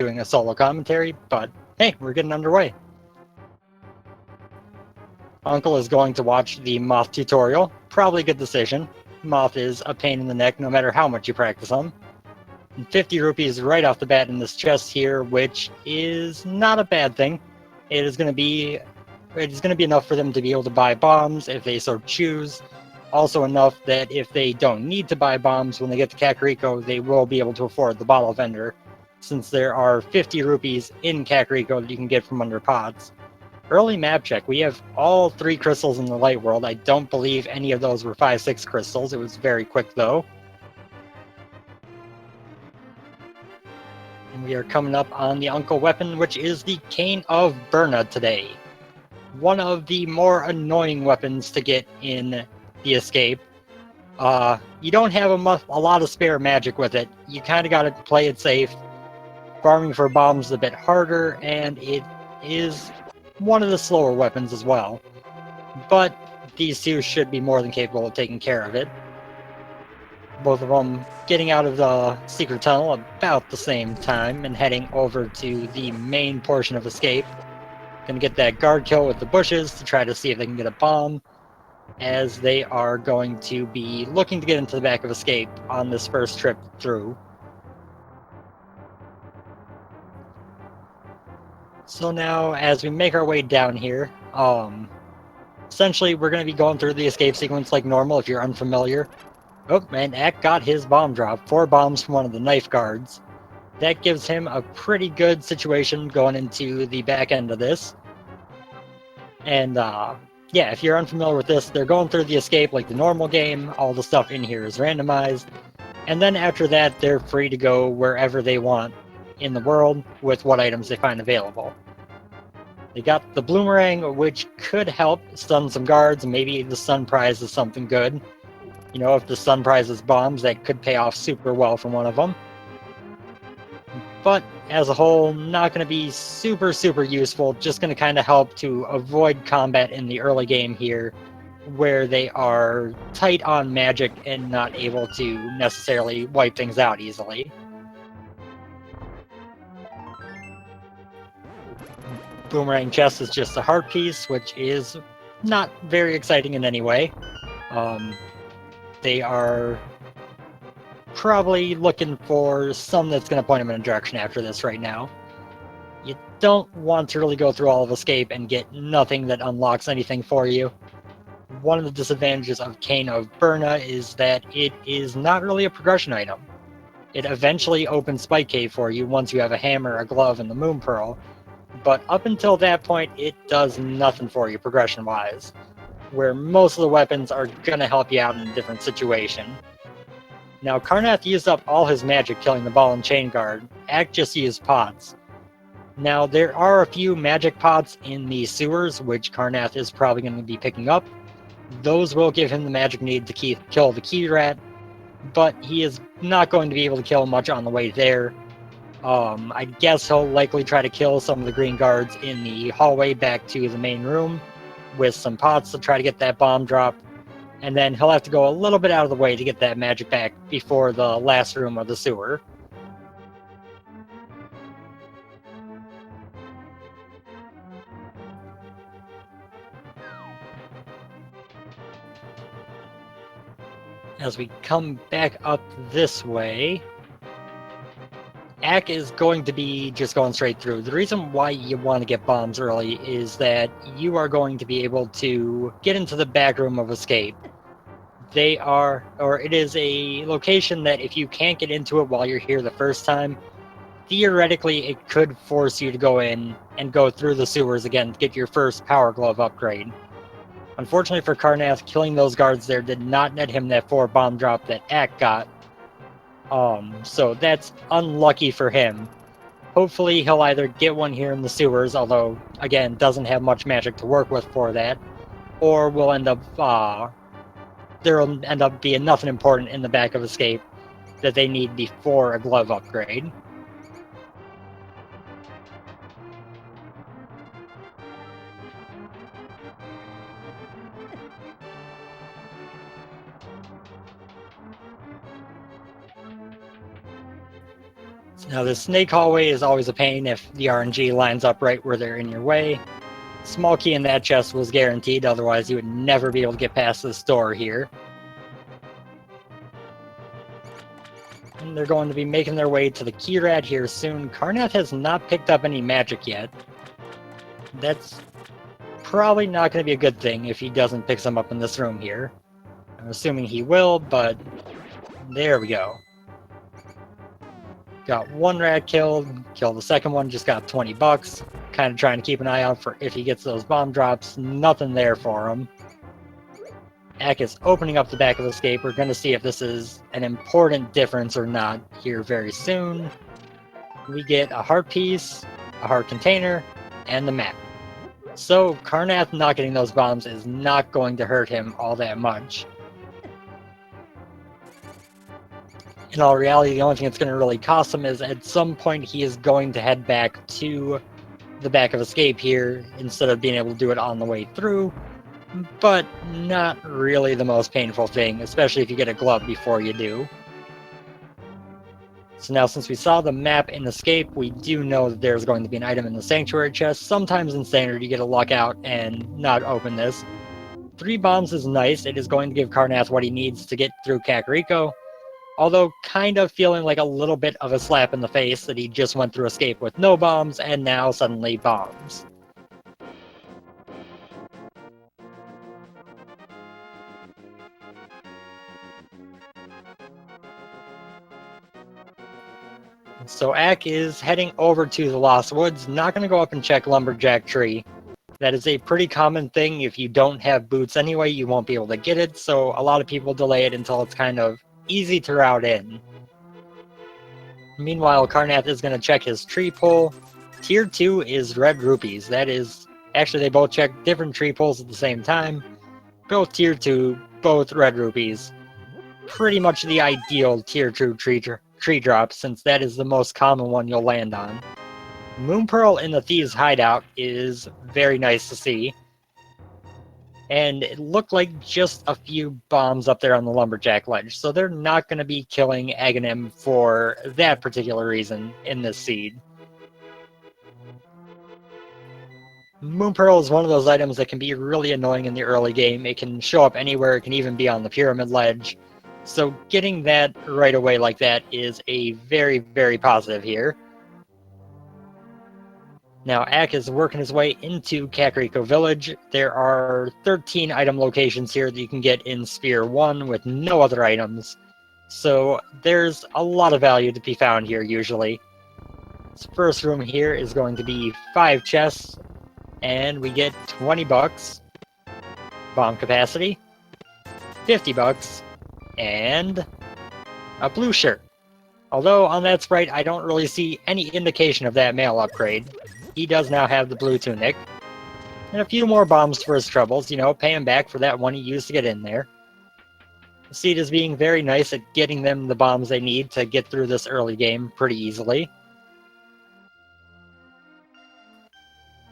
doing a solo commentary, but hey, we're getting underway. Uncle is going to watch the Moth tutorial. Probably a good decision. Moth is a pain in the neck no matter how much you practice him. And 50 rupees right off the bat in this chest here, which is not a bad thing. It is going to be enough for them to be able to buy bombs if they so choose. Also enough that if they don't need to buy bombs when they get to Kakariko, they will be able to afford the bottle vendor, since there are 50 rupees in Kakariko that you can get from under pots. Early map check, we have all 3 crystals in the light world. I don't believe any of those were 5-6 crystals. It was very quick though. And we are coming up on the Uncle weapon, which is the Cane of Burna today. One of the more annoying weapons to get in the escape. You don't have a lot of spare magic with it. You kind of got to play it safe. Farming for bombs is a bit harder, and it is one of the slower weapons as well. But these two should be more than capable of taking care of it. Both of them getting out of the secret tunnel about the same time and heading over to the main portion of escape. Gonna get that guard kill with the bushes to try to see if they can get a bomb, as they are going to be looking to get into the back of escape on this first trip through. So now, as we make our way down here, essentially we're going to be going through the escape sequence like normal if you're unfamiliar. Oh, and Ack got his bomb drop, 4 bombs from one of the knife guards. That gives him a pretty good situation going into the back end of this. And yeah, if you're unfamiliar with this, they're going through the escape like the normal game. All the stuff in here is randomized. And then after that, they're free to go wherever they want in the world with what items they find available. They got the Bloomerang, which could help stun some guards. Maybe the Sun Prize is something good. You know, if the Sun Prize is bombs, that could pay off super well from one of them. But as a whole, not going to be super useful. Just going to kind of help to avoid combat in the early game here, where they are tight on magic and not able to necessarily wipe things out easily. Boomerang chest is just a heart piece, which is not very exciting in any way. They are probably looking for some that's going to point them in a direction after this right now. You don't want to really go through all of escape and get nothing that unlocks anything for you. One of the disadvantages of Cane of Burna is that it is not really a progression item. It eventually opens Spike Cave for you once you have a hammer, a glove, and the Moon Pearl, but up until that point, it does nothing for you progression-wise, where most of the weapons are going to help you out in a different situation. Now, Carnath used up all his magic killing the ball and chain guard. Ack just used pots. Now, there are a few magic pots in the sewers, which Carnath is probably going to be picking up. Those will give him the magic needed to kill the key rat, but he is not going to be able to kill much on the way there. I guess he'll likely try to kill some of the green guards in the hallway back to the main room with some pots to try to get that bomb drop, and then he'll have to go a little bit out of the way to get that magic back before the last room of the sewer. As we come back up this way, Ack is going to be just going straight through. The reason why you want to get bombs early is that you are going to be able to get into the back room of escape. It is a location that if you can't get into it while you're here the first time, theoretically it could force you to go in and go through the sewers again to get your first Power Glove upgrade. Unfortunately for Carnath, killing those guards there did not net him that 4 bomb drop that Ack got. So that's unlucky for him. Hopefully he'll either get one here in the sewers, although, again, doesn't have much magic to work with for that, or will end up, there'll end up being nothing important in the back of escape that they need before a glove upgrade. Now the snake hallway is always a pain if the RNG lines up right where they're in your way. Small key in that chest was guaranteed, otherwise you would never be able to get past this door here. And they're going to be making their way to the key rat here soon. Carnath has not picked up any magic yet. That's probably not going to be a good thing if he doesn't pick some up in this room here. I'm assuming he will, but there we go. Got one rat killed the second one, just got 20 bucks. Kind of trying to keep an eye out for if he gets those bomb drops. Nothing there for him. Ack is opening up the back of the escape. We're going to see if this is an important difference or not here very soon. We get a heart piece, a heart container, and the map. So Carnath not getting those bombs is not going to hurt him all that much. In all reality, the only thing that's going to really cost him is at some point he is going to head back to the back of escape here instead of being able to do it on the way through. But not really the most painful thing, especially if you get a glove before you do. So now since we saw the map in Escape, we do know that there's going to be an item in the Sanctuary chest. Sometimes in Standard you get to luck out and not open this. 3 bombs is nice. It is going to give Carnath what he needs to get through Kakariko. Although kind of feeling like a little bit of a slap in the face that he just went through Escape with no bombs and now suddenly bombs. So Ack is heading over to the Lost Woods, not going to go up and check Lumberjack Tree. That is a pretty common thing. If you don't have boots anyway, you won't be able to get it, so a lot of people delay it until it's kind of easy to route in. Meanwhile, Carnath is going to check his tree pull. Tier 2 is red rupees. That is, actually they both check different tree pulls at the same time. Both tier 2, both red rupees. Pretty much the ideal tier 2 tree drop, since that is the most common one you'll land on. Moon Pearl in the Thieves' Hideout is very nice to see. And it looked like just a few bombs up there on the Lumberjack Ledge, so they're not going to be killing Aghanim for that particular reason in this seed. Moon Pearl is one of those items that can be really annoying in the early game. It can show up anywhere, it can even be on the Pyramid Ledge. So getting that right away like that is a very, very positive here. Now Ack is working his way into Kakariko Village. There are 13 item locations here that you can get in Sphere 1 with no other items. So there's a lot of value to be found here usually. This first room here is going to be 5 chests, and we get 20 bucks, bomb capacity, 50 bucks, and a blue shirt. Although on that sprite I don't really see any indication of that male upgrade. He does now have the blue tunic. And a few more bombs for his troubles, you know, pay him back for that one he used to get in there. The seed is being very nice at getting them the bombs they need to get through this early game pretty easily.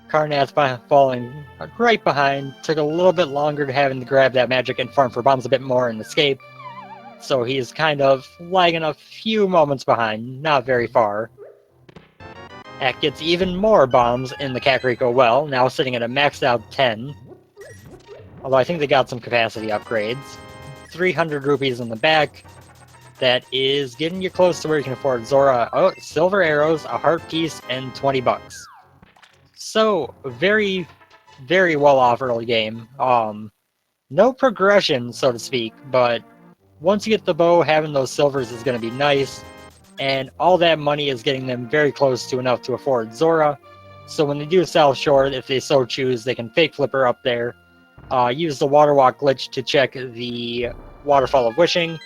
Carnath falling right behind, took a little bit longer to having to grab that magic and farm for bombs a bit more and escape. So he's kind of lagging a few moments behind, not very far. Ack gets even more bombs in the Kakariko well, now sitting at a maxed out 10. Although I think they got some capacity upgrades. 300 rupees in the back. That is getting you close to where you can afford Zora. Oh, silver arrows, a heart piece, and 20 bucks. So, very, very well off early game. No progression, so to speak, but once you get the bow, having those silvers is going to be nice. And all that money is getting them very close to enough to afford Zora. So when they do South Shore, if they so choose, they can fake flipper up there. Use the Water Walk glitch to check the Waterfall of Wishing.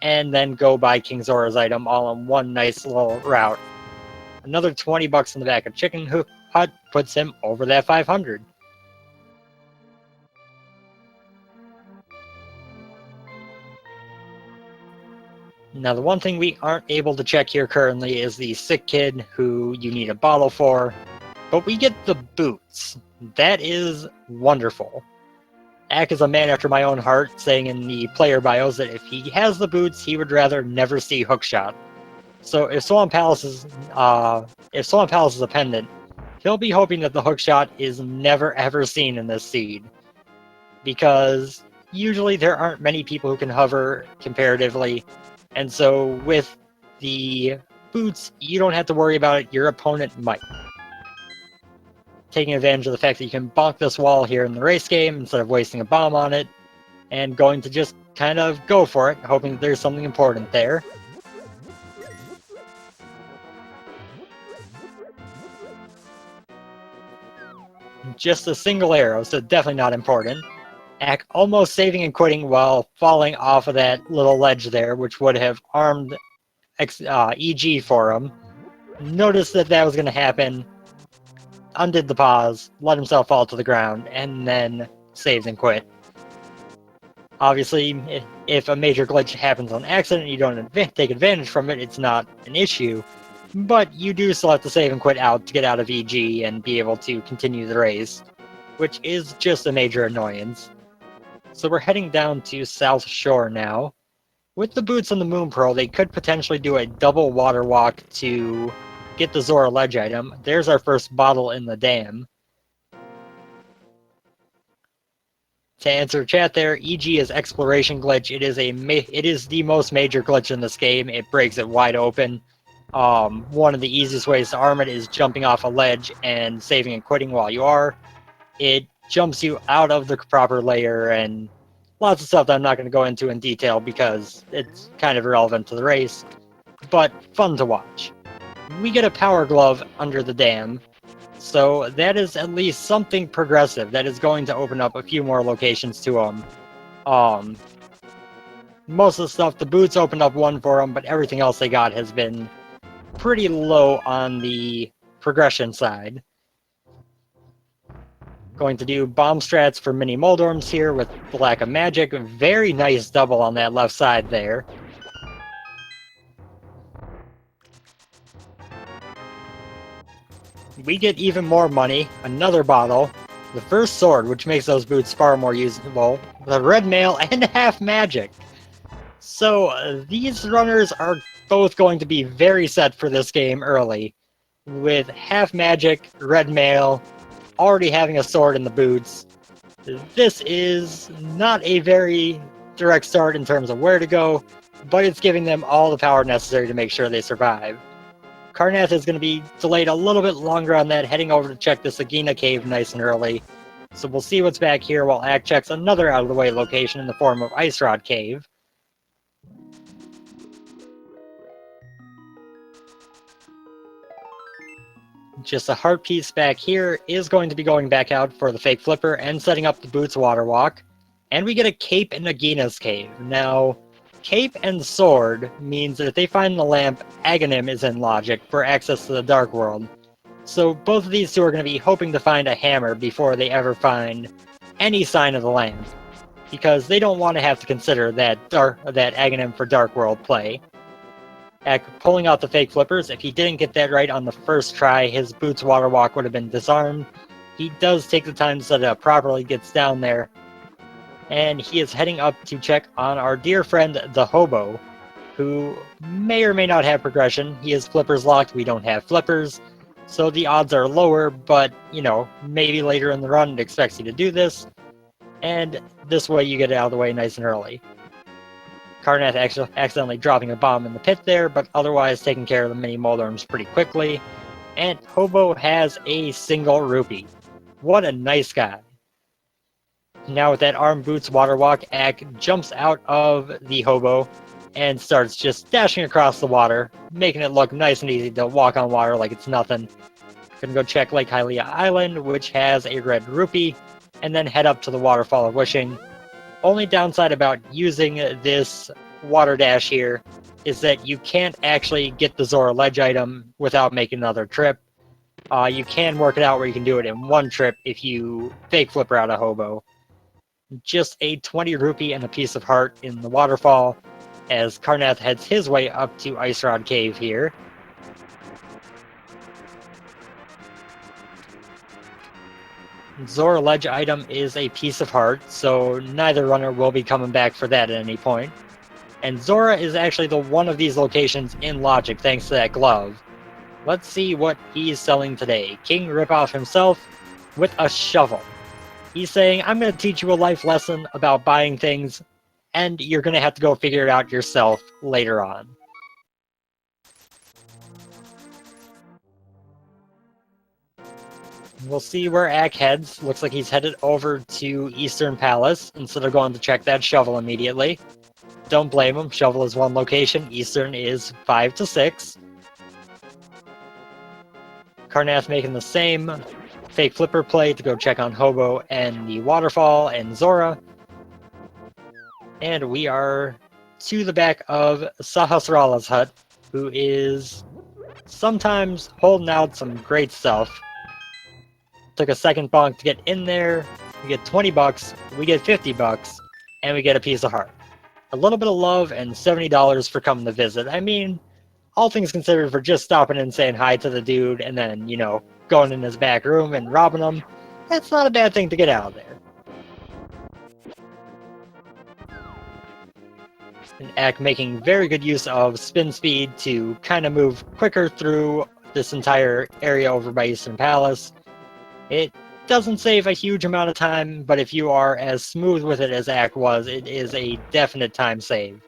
And then go buy King Zora's item all in one nice little route. Another 20 bucks in the back of Chicken Hut puts him over that 500. Now, the one thing we aren't able to check here currently is the sick kid who you need a bottle for, but we get the boots. That is wonderful. Ack is a man after my own heart, saying in the player bios that if he has the boots, he would rather never see Hookshot. So if Swan Palace is a pendant, he'll be hoping that the hookshot is never ever seen in this seed, because usually there aren't many people who can hover comparatively, and so with the boots, you don't have to worry about it, your opponent might. Taking advantage of the fact that you can bonk this wall here in the race game instead of wasting a bomb on it, and going to just kind of go for it, hoping that there's something important there. Just a single arrow, so definitely not important. Ack almost saving and quitting while falling off of that little ledge there, which would have armed EG for him. Noticed that that was going to happen, undid the pause, let himself fall to the ground, and then saved and quit. Obviously, if a major glitch happens on accident and you don't take advantage from it, it's not an issue. But you do still have to save and quit out to get out of EG and be able to continue the race, which is just a major annoyance. So we're heading down to South Shore now. With the boots on the Moon Pearl, they could potentially do a double water walk to get the Zora Ledge item. There's our first bottle in the dam. To answer chat there, EG is exploration glitch. It is the most major glitch in this game. It breaks it wide open. One of the easiest ways to arm it is jumping off a ledge and saving and quitting while you are. It jumps you out of the proper layer and lots of stuff that I'm not going to go into in detail because it's kind of irrelevant to the race, but fun to watch. We get a power glove under the dam, so that is at least something progressive. That is going to open up a few more locations to them. Most of the stuff, the boots opened up one for them, but everything else they got has been pretty low on the progression side. Going to do bomb strats for mini Moldorms here with the lack of magic. Very nice double on that left side there. We get even more money, another bottle, the first sword, which makes those boots far more usable, the red mail, and half magic. So these runners are both going to be very set for this game early, with half magic, red mail, already having a sword in the boots. This is not a very direct start in terms of where to go, but it's giving them all the power necessary to make sure they survive. Carnath is going to be delayed a little bit longer on that, heading over to check the Sagina cave nice and early. So we'll see what's back here while Ack checks another out-of-the-way location in the form of Ice Rod Cave. Just a heart piece back here is going to be going back out for the fake flipper and setting up the boots water walk. And we get a cape in Nagina's cave. Now, cape and sword means that if they find the lamp, Aghanim is in logic for access to the Dark World. So both of these two are going to be hoping to find a hammer before they ever find any sign of the lamp, because they don't want to have to consider that Aghanim for Dark World play. Ack pulling out the fake flippers. If he didn't get that right on the first try, his boots water walk would have been disarmed. He does take the time to set it up properly, gets down there, and he is heading up to check on our dear friend the Hobo, who may or may not have progression. He has flippers locked, we don't have flippers, so the odds are lower, but, you know, maybe later in the run it expects you to do this, and this way you get it out of the way nice and early. Carnath accidentally dropping a bomb in the pit there, but otherwise taking care of the mini Moldorms pretty quickly. And Hobo has a single rupee. What a nice guy. Now with that arm boots water walk, Ack jumps out of the Hobo and starts just dashing across the water, making it look nice and easy to walk on water like it's nothing. Gonna go check Lake Hylia Island, which has a red rupee, and then head up to the Waterfall of Wishing. Only downside about using this water dash here is that you can't actually get the Zora Ledge item without making another trip. You can work it out where you can do it in one trip if you fake flipper out a Hobo. Just a 20 rupee and a piece of heart in the waterfall as Carnath heads his way up to Ice Rod Cave here. Zora Ledge item is a piece of heart, so neither runner will be coming back for that at any point. And Zora is actually the one of these locations in Logic thanks to that glove. Let's see what he's selling today. King Ripoff himself with a shovel. He's saying, I'm going to teach you a life lesson about buying things, and you're going to have to go figure it out yourself later on. We'll see where Ack heads. Looks like he's headed over to Eastern Palace instead of going to check that shovel immediately. Don't blame him. Shovel is one location. Eastern is 5 to 6. Carnath making the same fake flipper play to go check on Hobo and the waterfall and Zora. And we are to the back of Sahasrara's hut, who is sometimes holding out some great stuff. Took a second bonk to get in there. We get 20 bucks, we get 50 bucks, and we get a piece of heart. A little bit of love and $70 for coming to visit. I mean, all things considered, for just stopping and saying hi to the dude and then, you know, going in his back room and robbing him, that's not a bad thing to get out of there. And Ack making very good use of spin speed to kind of move quicker through this entire area over by Eastern Palace. It doesn't save a huge amount of time, but if you are as smooth with it as Ack was, it is a definite time save.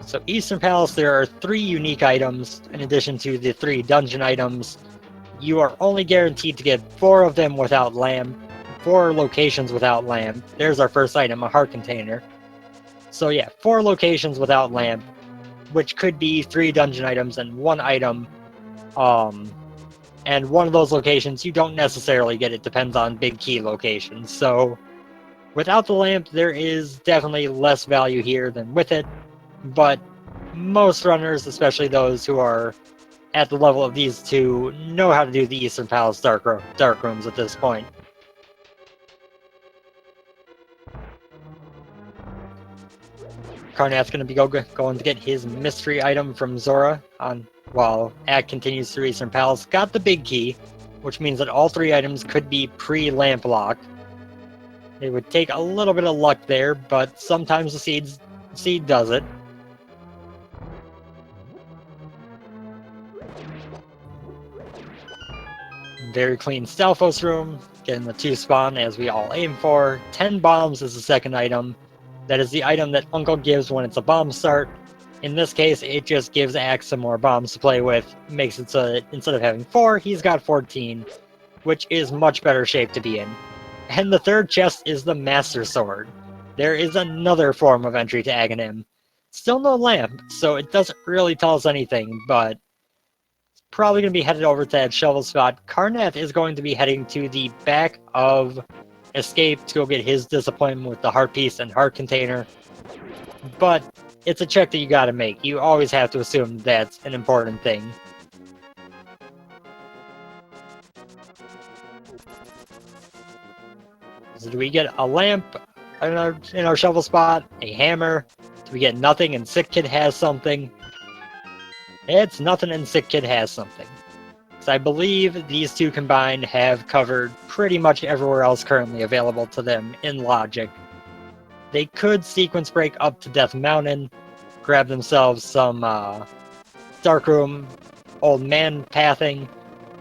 So Eastern Palace, there are 3 unique items in addition to the 3 dungeon items. You are only guaranteed to get 4 of them without lamp, 4 locations without lamp. There's our first item, a heart container. So yeah, 4 locations without lamp, which could be 3 dungeon items and 1 item. And one of those locations you don't necessarily get. It depends on big key locations. So without the lamp, there is definitely less value here than with it. But most runners, especially those who are at the level of these 2, know how to do the Eastern Palace dark rooms at this point. Carnath's going to be going to get his mystery item from Zora while Ack continues through Eastern Palace. Got the big key, which means that all 3 items could be pre-lamp lock. It would take a little bit of luck there, but sometimes the seed does it. Very clean Stalfos room, getting the 2 spawn as we all aim for. 10 bombs is the second item. That is the item that Uncle gives when it's a bomb start. In this case, it just gives Axe some more bombs to play with. Makes it so that instead of having 4, he's got 14, which is much better shape to be in. And the third chest is the Master Sword. There is another form of entry to Aghanim. Still no lamp, so it doesn't really tell us anything, but probably going to be headed over to that shovel spot. Carnath is going to be heading to the back of Escape to go get his disappointment with the heart piece and heart container. But it's a check that you gotta make. You always have to assume that's an important thing. So do we get a lamp in our shovel spot? A hammer? Do we get nothing and Sick Kid has something? It's nothing and Sick Kid has something. I believe these 2 combined have covered pretty much everywhere else currently available to them in Logic. They could sequence break up to Death Mountain, grab themselves some Darkroom Old Man pathing,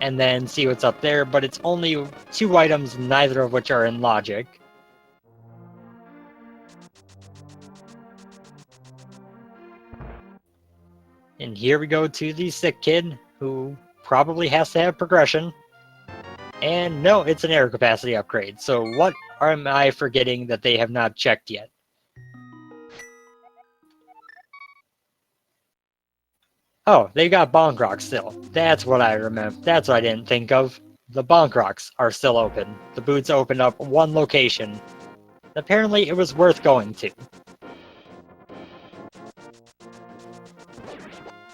and then see what's up there, but it's only 2 items, neither of which are in Logic. And here we go to the Sick Kid, who probably has to have progression. And no, it's an air capacity upgrade. So what am I forgetting that they have not checked yet? Oh, they got Bonk Rocks still. That's what I remember. That's what I didn't think of. The Bonk Rocks are still open. The boots opened up 1 location. Apparently it was worth going to.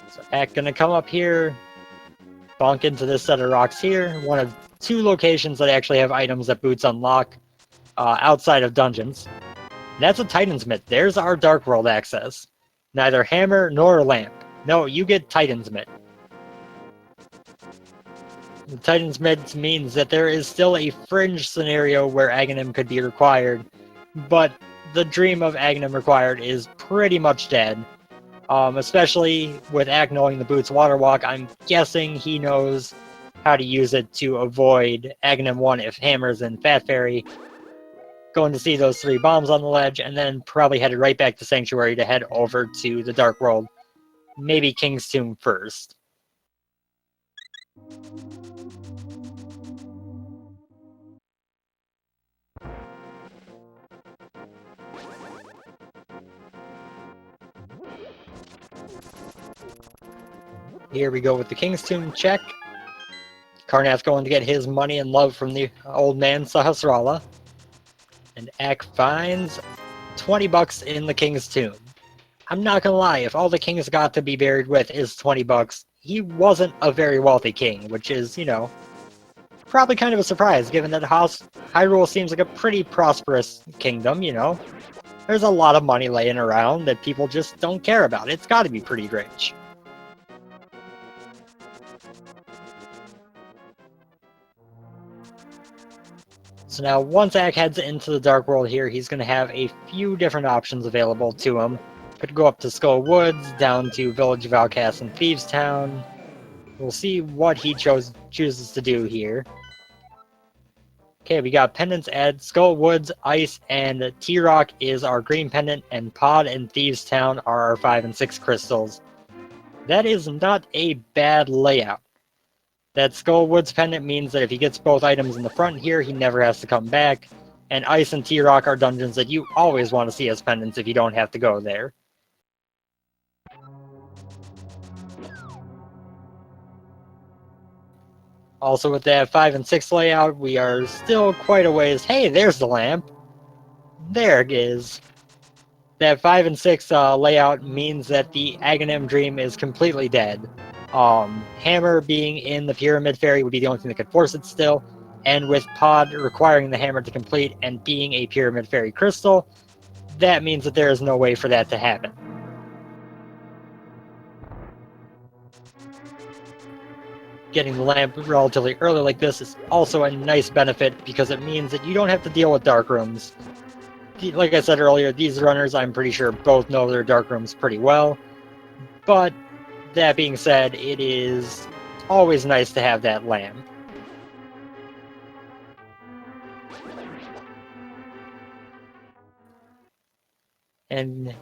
So Ack gonna come up here, bonk into this set of rocks here. One of 2 locations that actually have items that boots unlock outside of dungeons. That's a Titan's Mitt. There's our Dark World access. Neither hammer nor lamp. No, you get Titan's Mitt. The Titan's Mids means that there is still a fringe scenario where Aghanim could be required, but the dream of Aghanim required is pretty much dead. Especially with Ack knowing the Boots Water Walk, I'm guessing he knows how to use it to avoid Aghanim 1 if Hammer's in Fat Fairy. Going to see those 3 bombs on the ledge, and then probably headed right back to Sanctuary to head over to the Dark World. Maybe King's Tomb first. Here we go with the King's Tomb check. Carnath going to get his money and love from the old man Sahasrara. And Ack finds 20 bucks in the King's Tomb. I'm not gonna lie, if all the king's got to be buried with is 20 bucks, he wasn't a very wealthy king, which is, you know, probably kind of a surprise, given that Hyrule seems like a pretty prosperous kingdom, you know. There's a lot of money laying around that people just don't care about. It's gotta be pretty rich. So now, once Ack heads into the Dark World here, he's going to have a few different options available to him. Could go up to Skull Woods, down to Village of Outcasts and Thieves Town. We'll see what he chooses to do here. Okay, we got pendants at Skull Woods, Ice, and T-Rock is our green pendant, and Pod and Thieves Town are our 5 and 6 crystals. That is not a bad layout. That Skull Woods pendant means that if he gets both items in the front here, he never has to come back. And Ice and T-Rock are dungeons that you always want to see as pendants if you don't have to go there. Also with that 5 and 6 layout, we are still quite a ways. Hey, there's the lamp. There it is. That 5 and 6 layout means that the Aghanim dream is completely dead. Hammer being in the Pyramid Fairy would be the only thing that could force it still, and with Pod requiring the hammer to complete and being a Pyramid Fairy crystal, that means that there is no way for that to happen. Getting the lamp relatively early like this is also a nice benefit because it means that you don't have to deal with dark rooms. Like I said earlier, these runners, I'm pretty sure, both know their dark rooms pretty well, but that being said, it is always nice to have that lamp. And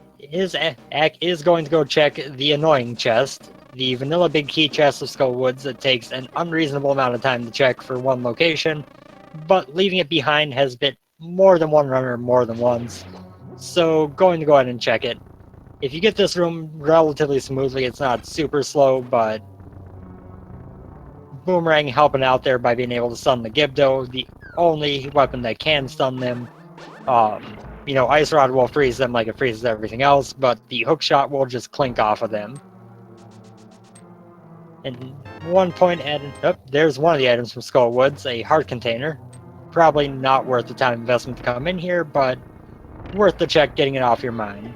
Ack is going to go check the annoying chest, the vanilla big key chest of Skull Woods that takes an unreasonable amount of time to check for one location, but leaving it behind has bit more than one runner more than once, so going to go ahead and check it. If you get this room relatively smoothly, it's not super slow, but Boomerang helping out there by being able to stun the Gibdo, the only weapon that can stun them. You know, Ice Rod will freeze them like it freezes everything else, but the hook shot will just clink off of them. And one point added, there's one of the items from Skull Woods, a heart container. Probably not worth the time investment to come in here, but worth the check getting it off your mind.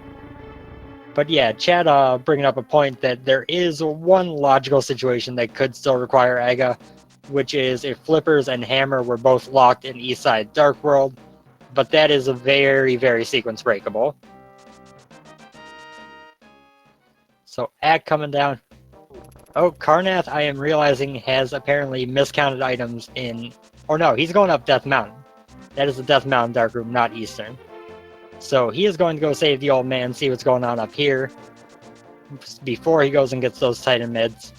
But yeah, Chad bringing up a point that there is one logical situation that could still require Aga, which is if Flippers and Hammer were both locked in Eastside Dark World, but that is a very, very sequence breakable. So Ack coming down. Oh, Carnath, I am realizing, has apparently miscounted items in... Or no, he's going up Death Mountain. That is the Death Mountain Dark Room, not Eastern. So he is going to go save the old man, see what's going on up here before he goes and gets those Titan mids.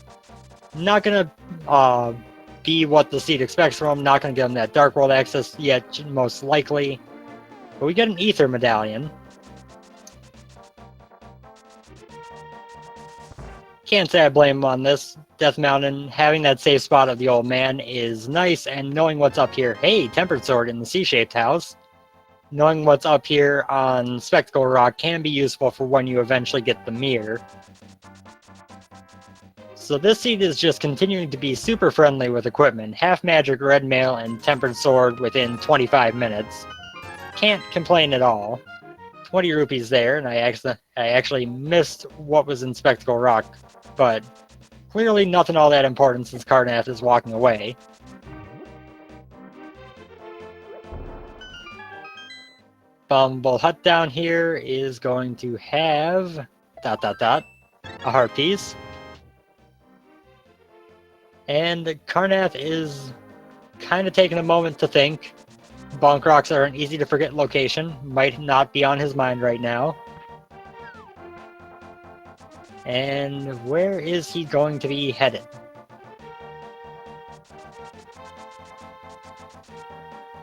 Not going to be what the seed expects from him, not going to give him that Dark World access yet, most likely. But we get an Ether Medallion. Can't say I blame him on this. Death Mountain, having that safe spot of the old man is nice, and knowing what's up here. Hey, Tempered Sword in the C-shaped house. Knowing what's up here on Spectacle Rock can be useful for when you eventually get the mirror. So this seed is just continuing to be super friendly with equipment. Half Magic, Red Mail, and Tempered Sword within 25 minutes. Can't complain at all. 20 rupees there, and I actually missed what was in Spectacle Rock, but clearly nothing all that important since Carnath is walking away. Bumble Hut down here is going to have... a heart piece. And Carnath is kind of taking a moment to think. Bonk Rocks are an easy to forget location, might not be on his mind right now. And where is he going to be headed?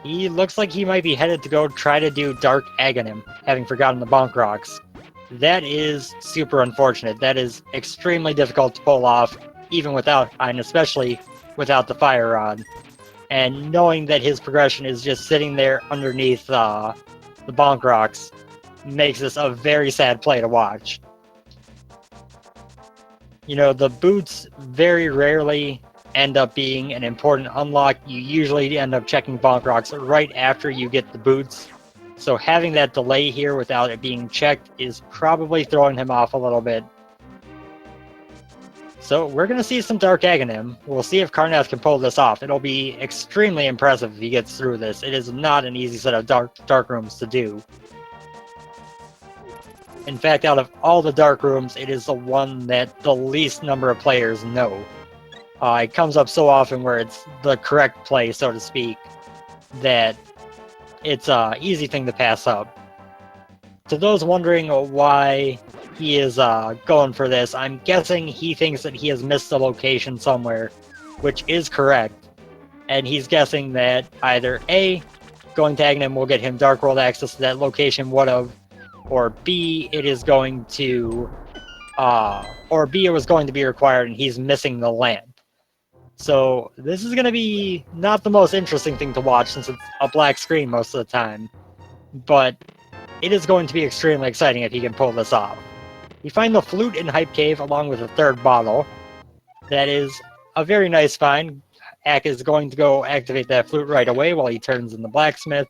He looks like he might be headed to go try to do Dark Aghanim, having forgotten the Bonk Rocks. That is super unfortunate. That is extremely difficult to pull off, even without, and especially without the Fire Rod. And knowing that his progression is just sitting there underneath the Bonk Rocks makes this a very sad play to watch. You know, the boots very rarely end up being an important unlock. You usually end up checking Bonk Rocks right after you get the boots. So having that delay here without it being checked is probably throwing him off a little bit. So we're going to see some Dark Aghanim. We'll see if Carnath can pull this off. It'll be extremely impressive if he gets through this. It is not an easy set of dark rooms to do. In fact, out of all the dark rooms, it is the one that the least number of players know. It comes up so often where it's the correct play, so to speak, that it's an easy thing to pass up. To those wondering why he is going for this, I'm guessing he thinks that he has missed a location somewhere, which is correct. And he's guessing that either A, going to Aghanim will get him Dark World access to that location would have, or B, it is going to, or B, it was going to be required and he's missing the lamp. So this is going to be not the most interesting thing to watch since it's a black screen most of the time, but it is going to be extremely exciting if he can pull this off. We find the flute in Hype Cave along with a third bottle. That is a very nice find. Ack is going to go activate that flute right away while he turns in the blacksmith.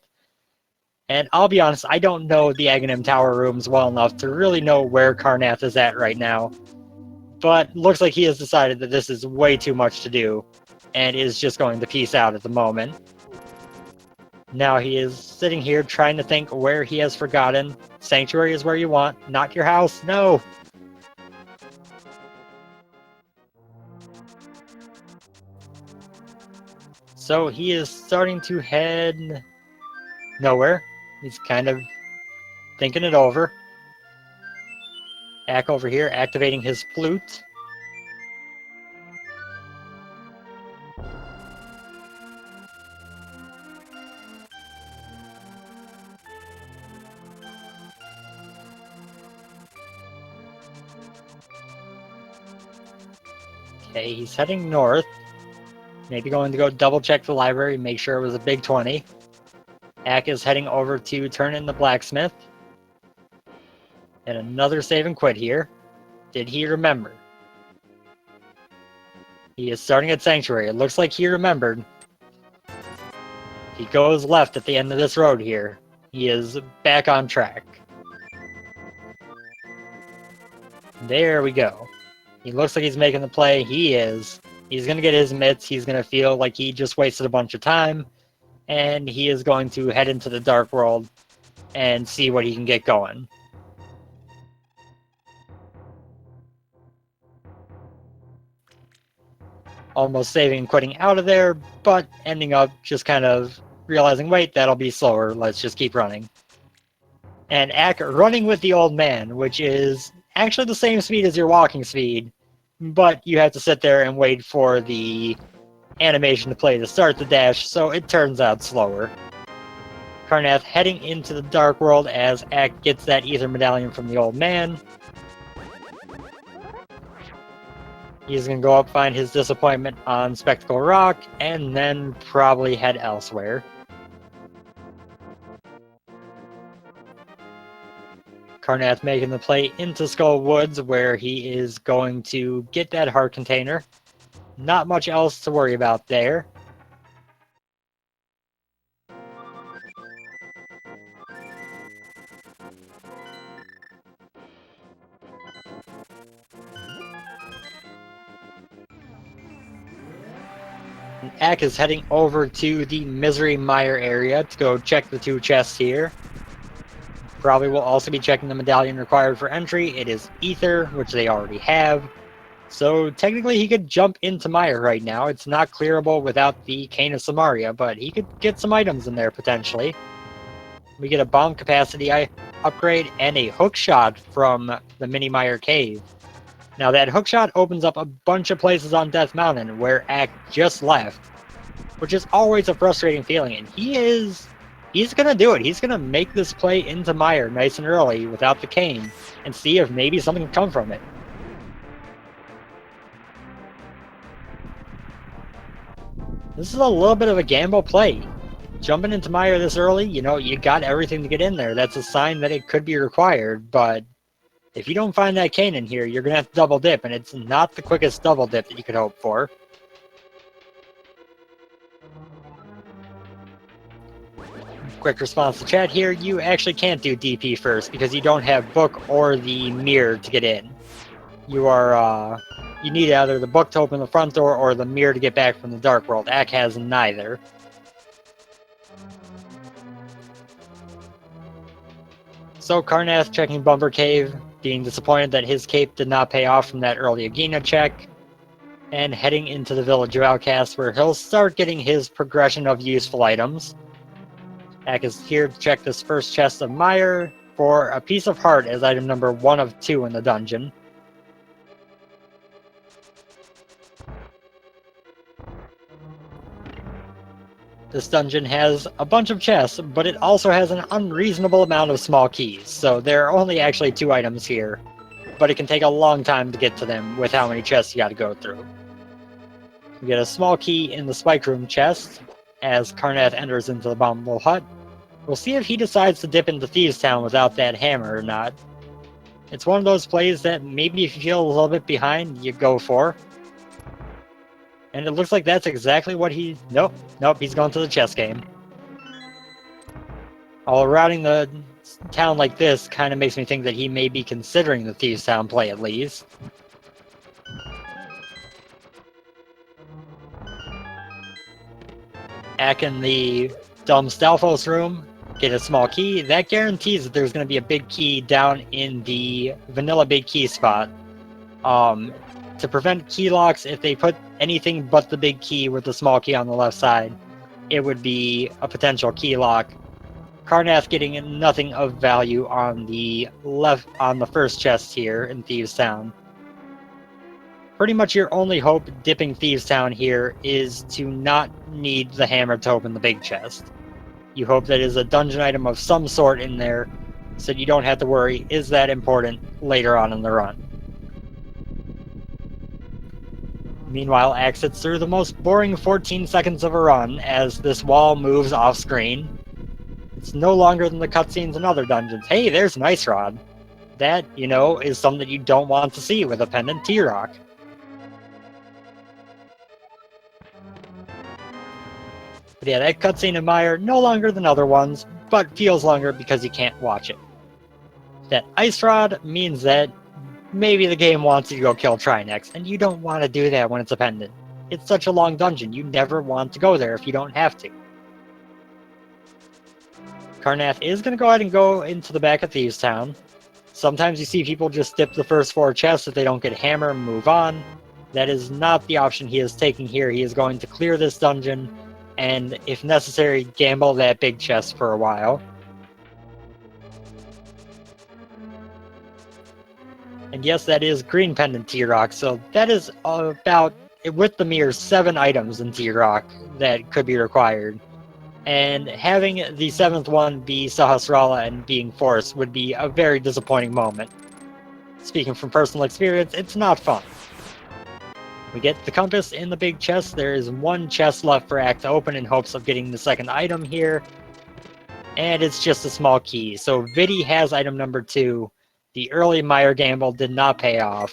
And I'll be honest, I don't know the Aghanim Tower rooms well enough to really know where Carnath is at right now. But looks like he has decided that this is way too much to do, and is just going to peace out at the moment. Now he is sitting here trying to think where he has forgotten. Sanctuary is where you want, not your house, no! So he is starting to head nowhere. He's kind of thinking it over. Ack over here activating his flute. Okay, he's heading north. Maybe going to go double check the library, make sure it was a big 20. Ack is heading over to turn in the blacksmith. And another save and quit here. Did he remember? He is starting at Sanctuary. It looks like he remembered. He goes left at the end of this road here. He is back on track. There we go. He looks like he's making the play. He is. He's going to get his mitts. He's going to feel like he just wasted a bunch of time. And he is going to head into the Dark World and see what he can get going. Almost saving and quitting out of there, but ending up just kind of realizing, wait, that'll be slower. Let's just keep running. And Ack running with the old man, which is actually the same speed as your walking speed, but you have to sit there and wait for the animation to play to start the dash, so it turns out slower. Carnath heading into the Dark World as Ack gets that Ether Medallion from the old man. He's going to go up, find his disappointment on Spectacle Rock, and then probably head elsewhere. Carnath making the play into Skull Woods, where he is going to get that heart container. Not much else to worry about there. Ack is heading over to the Misery Mire area to go check the 2 chests here. Probably will also be checking the medallion required for entry. It is Ether, which they already have. So technically he could jump into Mire right now. It's not clearable without the Cane of Samaria, but he could get some items in there potentially. We get a bomb capacity upgrade and a hookshot from the Mini Mire Cave. Now that hookshot opens up a bunch of places on Death Mountain where Ack just left, which is always a frustrating feeling, and he's gonna do it. He's gonna make this play into Mire nice and early without the cane and see if maybe something can come from it. This is a little bit of a gamble play. Jumping into Mire this early, you know, you got everything to get in there. That's a sign that it could be required, but if you don't find that cane in here, you're going to have to double dip, and it's not the quickest double dip that you could hope for. Quick response to chat here, you actually can't do DP first because you don't have book or the mirror to get in. You need either the book to open the front door or the mirror to get back from the dark world. Ack has neither. So Carnath checking Bumper Cave, being disappointed that his cape did not pay off from that early Agina check, and heading into the village of Outcasts where he'll start getting his progression of useful items. Ack is here to check this first chest of Mire for a piece of heart as item number 1 of 2 in the dungeon. This dungeon has a bunch of chests, but it also has an unreasonable amount of small keys, so there are only actually 2 items here, but it can take a long time to get to them with how many chests you gotta go through. We get a small key in the Spike Room chest as Carnath enters into the Abominable Hut. We'll see if he decides to dip into Thieves Town without that hammer or not. It's one of those plays that maybe if you feel a little bit behind, you go for. And it looks like that's exactly what he... Nope, he's going to the chess game. All routing the town like this kind of makes me think that he may be considering the Thieves Town play at least. Ack in the Dumb Stalfos room, get a small key. That guarantees that there's going to be a big key down in the vanilla big key spot. To prevent key locks, if they put anything but the big key with the small key on the left side, it would be a potential key lock. Carnath getting nothing of value on the first chest here in Thieves Town. Pretty much your only hope dipping Thieves Town here is to not need the hammer to open the big chest. You hope that is a dungeon item of some sort in there, so you don't have to worry, is that important later on in the run. Meanwhile, Ack sits through the most boring 14 seconds of a run as this wall moves off screen. It's no longer than the cutscenes in other dungeons. Hey, there's an ice rod. That, you know, is something that you don't want to see with a pendant T-Rock. But yeah, that cutscene in Mire, no longer than other ones, but feels longer because you can't watch it. That ice rod means that maybe the game wants you to go kill Trinex, and you don't want to do that when it's a pendant. It's such a long dungeon, you never want to go there if you don't have to. Carnath is going to go ahead and go into the back of Thieves Town. Sometimes you see people just dip the first 4 chests if they don't get hammer and move on. That is not the option he is taking here. He is going to clear this dungeon, and if necessary, gamble that big chest for a while. And yes, that is green pendant T-Rock, so that is about, with the mirror, 7 items in T-Rock that could be required. And having the 7th one be Sahasrara and being forced would be a very disappointing moment. Speaking from personal experience, it's not fun. We get the compass in the big chest. There is 1 chest left for Ack to open in hopes of getting the 2nd item here. And it's just a small key. So Vidi has item number 2. The early Mire gamble did not pay off.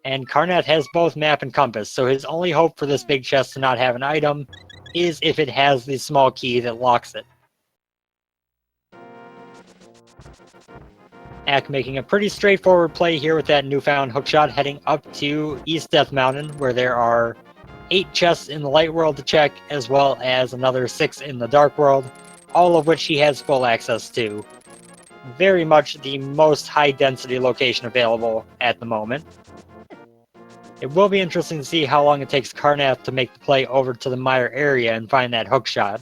And Carnath has both map and compass, so his only hope for this big chest to not have an item is if it has the small key that locks it. Ack making a pretty straightforward play here with that newfound hookshot, heading up to East Death Mountain, where there are 8 chests in the light world to check, as well as another 6 in the dark world, all of which he has full access to. Very much the most high density location available at the moment. It will be interesting to see how long it takes Carnath to make the play over to the Mire area and find that hookshot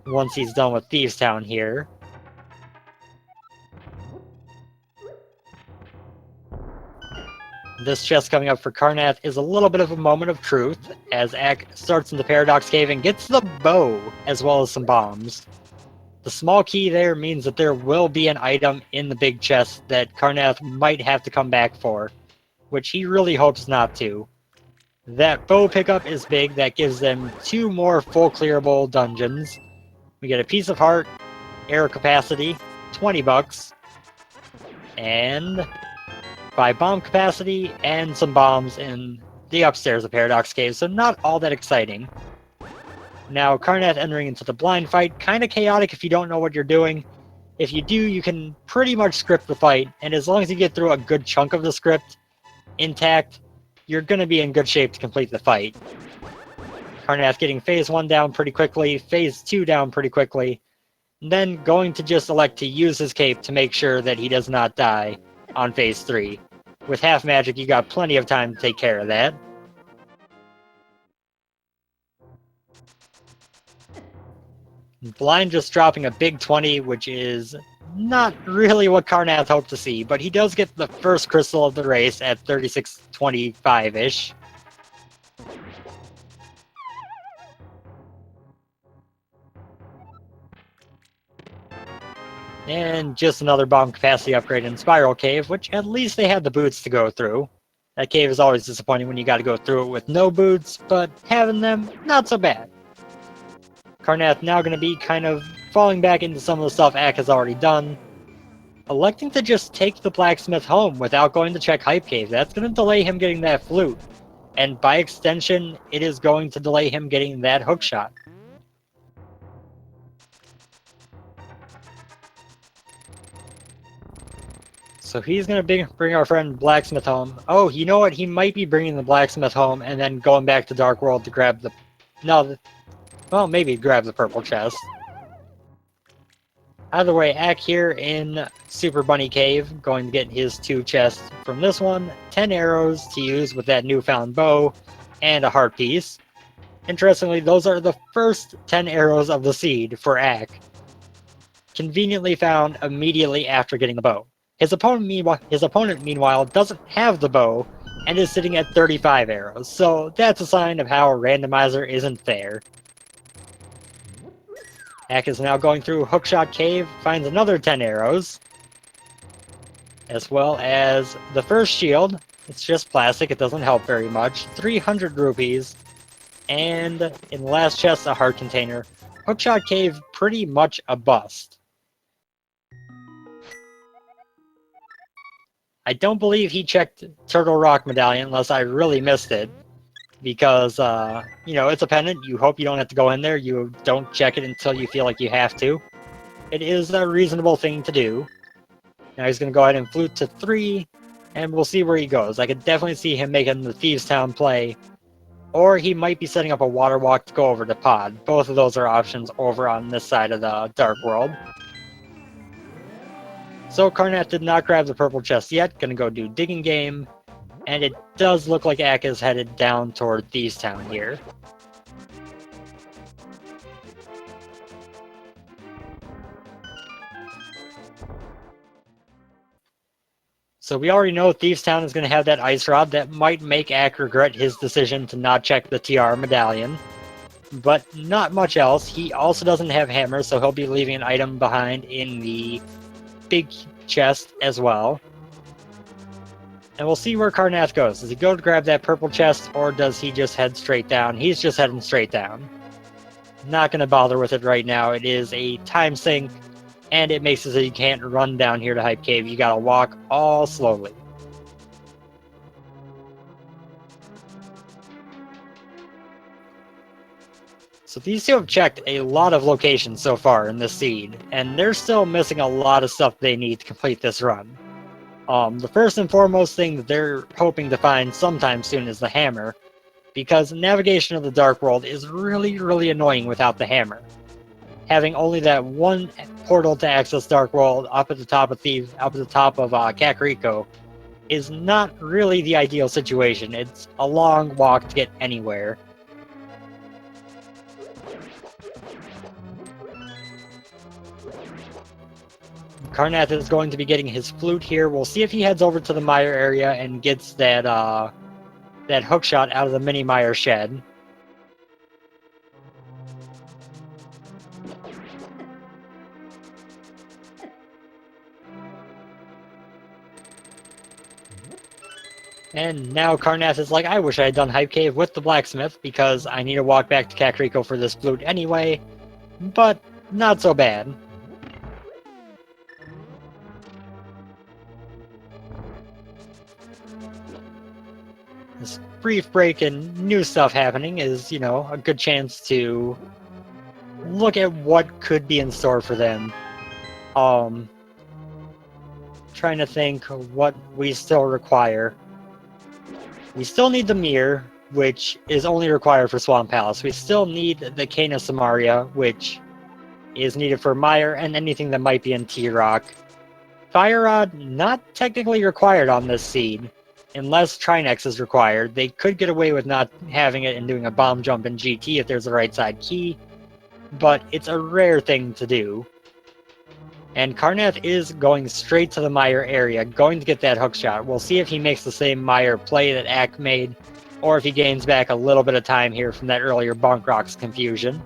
once he's done with Thieves Town here. This chest coming up for Carnath is a little bit of a moment of truth, as Ack starts in the Paradox Cave and gets the bow, as well as some bombs. The small key there means that there will be an item in the big chest that Carnath might have to come back for, which he really hopes not to. That bow pickup is big, that gives them 2 more full clearable dungeons. We get a piece of heart, air capacity, 20 bucks, and 5 bomb capacity, and some bombs in the upstairs of Paradox Cave, so not all that exciting. Now, Carnath entering into the blind fight, kind of chaotic if you don't know what you're doing. If you do, you can pretty much script the fight, and as long as you get through a good chunk of the script intact, you're going to be in good shape to complete the fight. Carnath getting phase 1 down pretty quickly, phase 2 down pretty quickly, and then going to just elect to use his cape to make sure that he does not die on phase 3. With half magic, you got plenty of time to take care of that. Blind just dropping a big 20, which is not really what Carnath hoped to see, but he does get the first crystal of the race at 36.25-ish. And just another bomb capacity upgrade in Spiral Cave, which at least they had the boots to go through. That cave is always disappointing when you gotta go through it with no boots, but having them, not so bad. Carnath now going to be kind of falling back into some of the stuff Ack has already done. Electing to just take the blacksmith home without going to check Hype Cave. That's going to delay him getting that flute. And by extension, it is going to delay him getting that hookshot. So he's going to bring our friend Blacksmith home. Oh, you know what? He might be bringing the Blacksmith home and then going back to Dark World to grab the... No, well, maybe grab the purple chest. Either way, Ack here in Super Bunny Cave, going to get his 2 chests from this one, 10 arrows to use with that newfound bow, and a heart piece. Interestingly, those are the first 10 arrows of the seed for Ack, conveniently found immediately after getting the bow. His opponent, meanwhile, doesn't have the bow, and is sitting at 35 arrows, so that's a sign of how a randomizer isn't fair. Ack is now going through Hookshot Cave, finds another 10 arrows, as well as the first shield. It's just plastic, it doesn't help very much. 300 rupees, and in the last chest, a heart container. Hookshot Cave, pretty much a bust. I don't believe he checked Turtle Rock Medallion, unless I really missed it. Because, you know, it's a pendant. You hope you don't have to go in there. You don't check it until you feel like you have to. It is a reasonable thing to do. Now he's going to go ahead and flute to 3, and we'll see where he goes. I could definitely see him making the Thieves Town play, or he might be setting up a water walk to go over to Pod. Both of those are options over on this side of the Dark World. So Carnath did not grab the purple chest yet. Going to go do Digging Game. And it does look like Ack is headed down toward Thieves Town here. So we already know Thieves Town is going to have that ice rod that might make Ack regret his decision to not check the TR medallion. But not much else. He also doesn't have hammer, so he'll be leaving an item behind in the big chest as well. And we'll see where Carnath goes. Does he go to grab that purple chest, or does he just head straight down? He's just heading straight down. Not going to bother with it right now. It is a time sink, and it makes it so you can't run down here to Hype Cave. You gotta walk all slowly. So these two have checked a lot of locations so far in this seed, and they're still missing a lot of stuff they need to complete this run. The first and foremost thing that they're hoping to find sometime soon is the hammer. because navigation of the Dark World is really, really annoying without the hammer. Having only that one portal to access Dark World up at the top of Kakariko is not really the ideal situation. It's a long walk to get anywhere. Carnath is going to be getting his flute here. We'll see if he heads over to the mire area and gets that hookshot out of the mini mire shed. And now Carnath is like, I wish I had done Hype Cave with the blacksmith, because I need to walk back to Kakariko for this flute anyway, but not so bad. This brief break and new stuff happening is, you know, a good chance to look at what could be in store for them. Trying to think what we still require. We still need the mirror, which is only required for Swamp Palace. We still need the Cane of Samaria, which is needed for Mire and anything that might be in T-Rock. Fire Rod, not technically required on this seed, unless Trinex is required. They could get away with not having it and doing a bomb jump in GT if there's a right side key, but it's a rare thing to do. And Carnath is going straight to the Mire area, going to get that hookshot. We'll see if he makes the same Mire play that Ack made, or if he gains back a little bit of time here from that earlier Bonk Rocks confusion.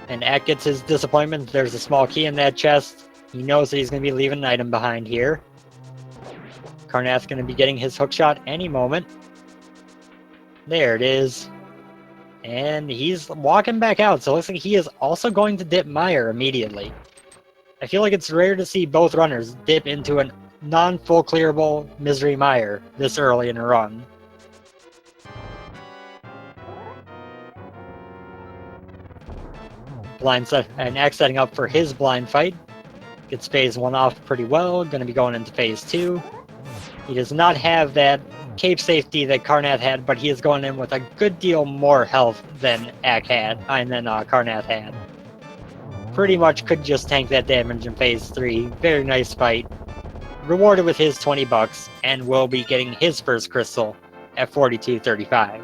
And Ack gets his disappointment. There's a small key in that chest. He knows that he's going to be leaving an item behind here. Carnath's going to be getting his hookshot any moment. There it is. And he's walking back out, so it looks like he is also going to dip Mire immediately. I feel like it's rare to see both runners dip into a non-full clearable Misery Mire this early in a run. Blind set, and Axe setting up for his blind fight. Gets phase 1 off pretty well, going to be going into phase 2. He does not have that cape safety that Carnath had, but he is going in with a good deal more health than Ack had, and then Carnath had. Pretty much could just tank that damage in phase 3. Very nice fight. Rewarded with his 20 bucks, and will be getting his first crystal at 42.35.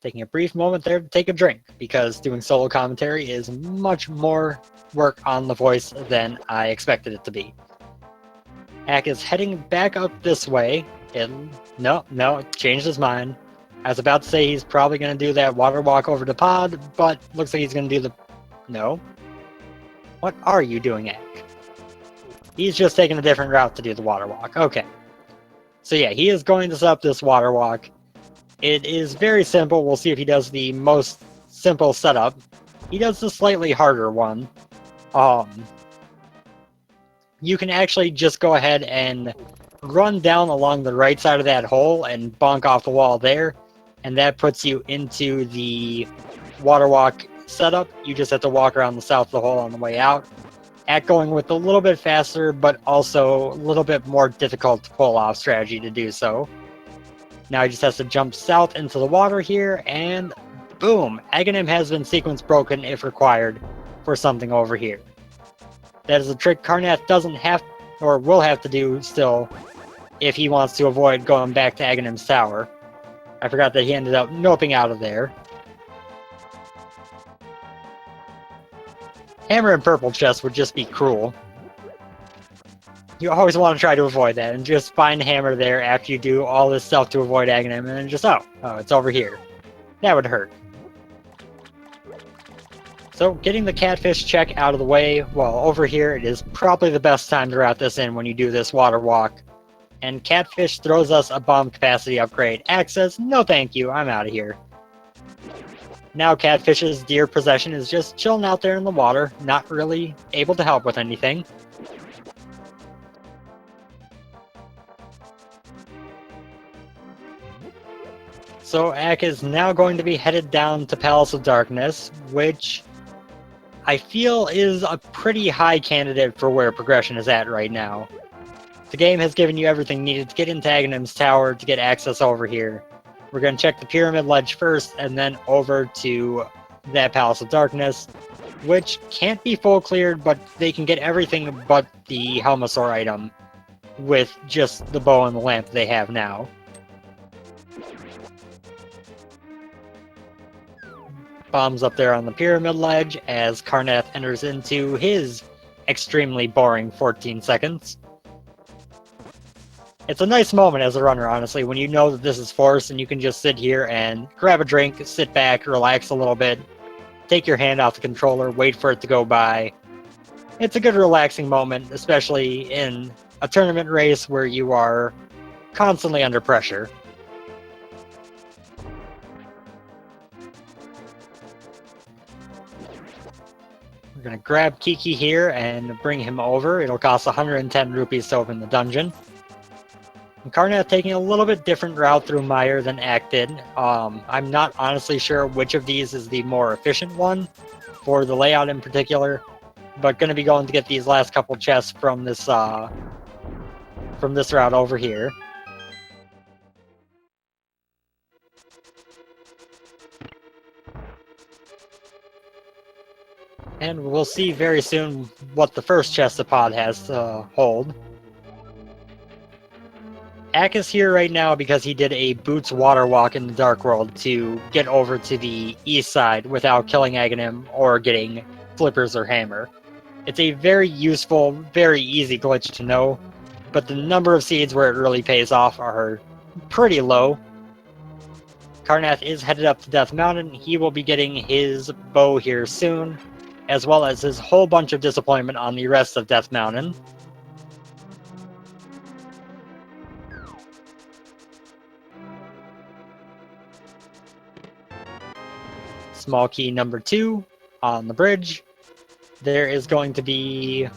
Taking a brief moment there to take a drink, because doing solo commentary is much more work on the voice than I expected it to be. Ack is heading back up this way. No, changed his mind. I was about to say he's probably going to do that water walk over to Pod, but looks like he's going to do the... No. What are you doing, Ack? He's just taking a different route to do the water walk. Okay. So yeah, he is going to set up this water walk. It is very simple. We'll see if he does the most simple setup. He does the slightly harder one. You can actually just go ahead and run down along the right side of that hole and bonk off the wall there, and that puts you into the water walk setup. You just have to walk around the south of the hole on the way out. At going with a little bit faster, but also a little bit more difficult to pull off strategy to do so. Now he just has to jump south into the water here, and boom! Aghanim has been sequence broken if required for something over here. That is a trick Carnath doesn't have, or will have to do still, if he wants to avoid going back to Aghanim's tower. I forgot that he ended up noping out of there. Hammer and purple chest would just be cruel. You always want to try to avoid that, and just find Hammer there after you do all this stuff to avoid Aghanim, and then just, oh, it's over here. That would hurt. So, getting the catfish check out of the way, well, over here, it is probably the best time to route this in when you do this water walk. And catfish throws us a bomb capacity upgrade. Axe says, no thank you, I'm out of here. Now catfish's deer possession is just chilling out there in the water, not really able to help with anything. So Ack is now going to be headed down to Palace of Darkness, which I feel is a pretty high candidate for where progression is at right now. The game has given you everything needed to get into Aghanim's tower to get access over here. We're going to check the Pyramid Ledge first, and then over to that Palace of Darkness, which can't be full cleared, but they can get everything but the Helmasaur item with just the bow and the lamp they have now. Bombs up there on the Pyramid Ledge as Carnath enters into his extremely boring 14 seconds. It's a nice moment as a runner, honestly, when you know that this is forced and you can just sit here and grab a drink, sit back, relax a little bit, take your hand off the controller, wait for it to go by. It's a good relaxing moment, especially in a tournament race where you are constantly under pressure. We're going to grab Kiki here and bring him over. It'll cost 110 rupees to open the dungeon. And Carnath taking a little bit different route through Mire than Ack did. I'm not honestly sure which of these is the more efficient one for the layout in particular, but going to be going to get these last couple chests from this route over here. And we'll see very soon what the first chest of pod has to hold. Ack is here right now because he did a Boots water walk in the Dark World to get over to the east side without killing Aghanim or getting Flippers or Hammer. It's a very useful, very easy glitch to know, but the number of seeds where it really pays off are pretty low. Carnath is headed up to Death Mountain. He will be getting his bow here soon, as well as his whole bunch of disappointment on the rest of Death Mountain. Small key number 2 on the bridge. There is going to be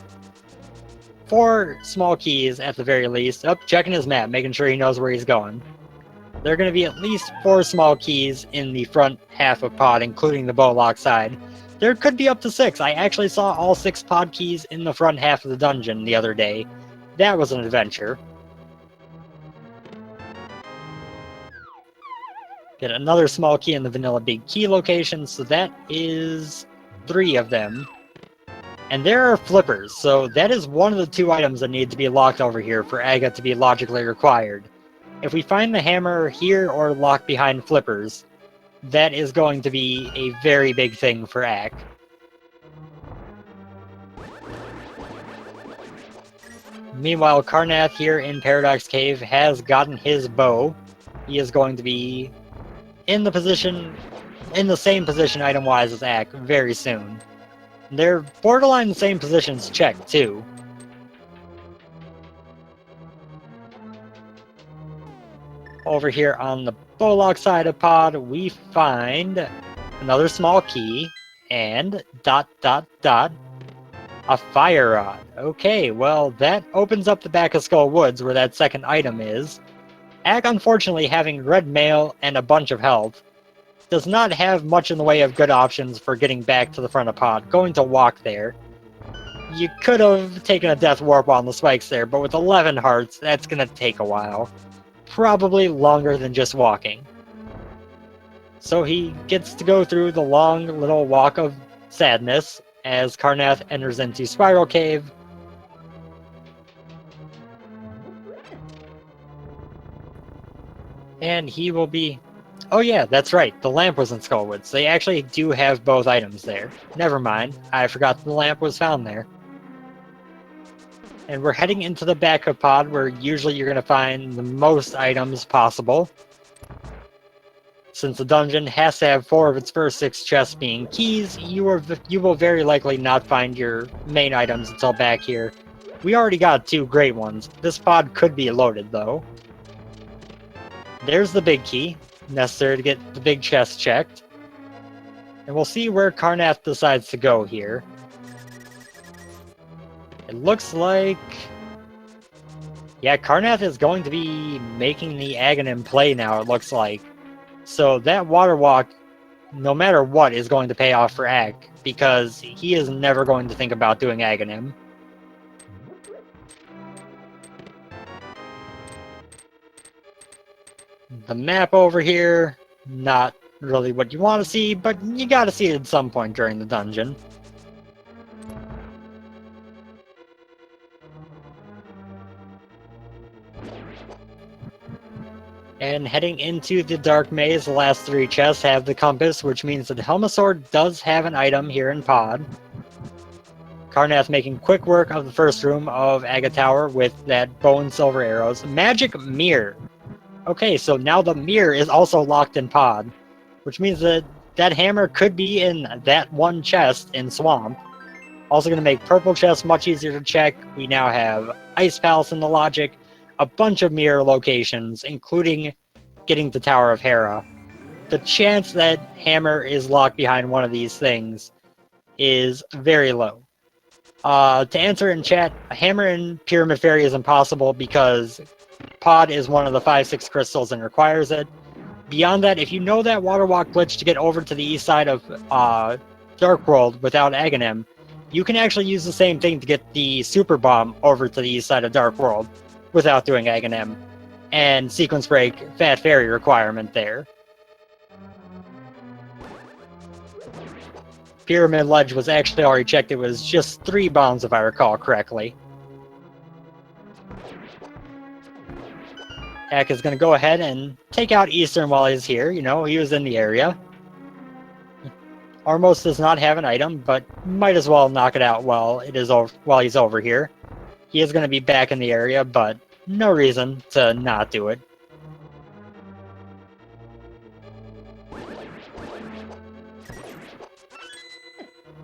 4 small keys at the very least. Checking his map, making sure he knows where he's going. There are going to be at least 4 small keys in the front half of pod, including the bow lock side. There could be up to 6. I actually saw all 6 pod keys in the front half of the dungeon the other day. That was an adventure. Get another small key in the vanilla big key location, so that is 3 of them. And there are flippers, so that is one of the 2 items that need to be locked over here for Aga to be logically required. If we find the hammer here or locked behind flippers, that is going to be a very big thing for Ack. Meanwhile, Carnath here in Paradox Cave has gotten his bow. He is going to be in the same position item-wise as Ack very soon. They're borderline the same positions checked, too. Over here on the bowlock side of pod, we find another small key and ... a fire rod. Okay, well, that opens up the back of Skull Woods where that second item is. Ack, unfortunately, having red mail and a bunch of health, does not have much in the way of good options for getting back to the front of pod. Going to walk there. You could have taken a death warp on the spikes there, but with 11 hearts, that's going to take a while. Probably longer than just walking. So he gets to go through the long little walk of sadness as Carnath enters into Spiral Cave. And he will be... Oh yeah, that's right, the lamp was in Skullwoods. They actually do have both items there. Never mind, I forgot the lamp was found there. And we're heading into the back of pod where usually you're going to find the most items possible. Since the dungeon has to have 4 of its first 6 chests being keys, you will very likely not find your main items until back here. We already got 2 great ones. This pod could be loaded though. There's the big key, necessary to get the big chest checked. And we'll see where Carnath decides to go here. It looks like... Yeah, Carnath is going to be making the Aghanim play now, it looks like. So that water walk, no matter what, is going to pay off for Ack, because he is never going to think about doing Aghanim. The map over here, not really what you want to see, but you gotta see it at some point during the dungeon. And heading into the Dark Maze, the last 3 chests have the compass, which means that the Helmasaur does have an item here in Pod. Carnath making quick work of the first room of Aga Tower with that bow and silver arrows. Magic Mirror. Okay, so now the mirror is also locked in Pod, which means that that hammer could be in that one chest in Swamp. Also going to make purple chests much easier to check. We now have Ice Palace in the logic, a bunch of mirror locations, including getting to Tower of Hera. The chance that hammer is locked behind one of these things is very low. To answer in chat, a hammer in Pyramid Fairy is impossible because Pod is one of the 5-6 crystals and requires it. Beyond that, if you know that water walk glitch to get over to the east side of Dark World without Aghanim, you can actually use the same thing to get the Super Bomb over to the east side of Dark World without doing Aghanim. And Sequence Break, Fat Fairy requirement there. Pyramid Ledge was actually already checked. It was just 3 bombs if I recall correctly. Ack is going to go ahead and take out Eastern while he's here. You know, he was in the area. Armos does not have an item, but might as well knock it out while he's over here. He is going to be back in the area, but no reason to not do it.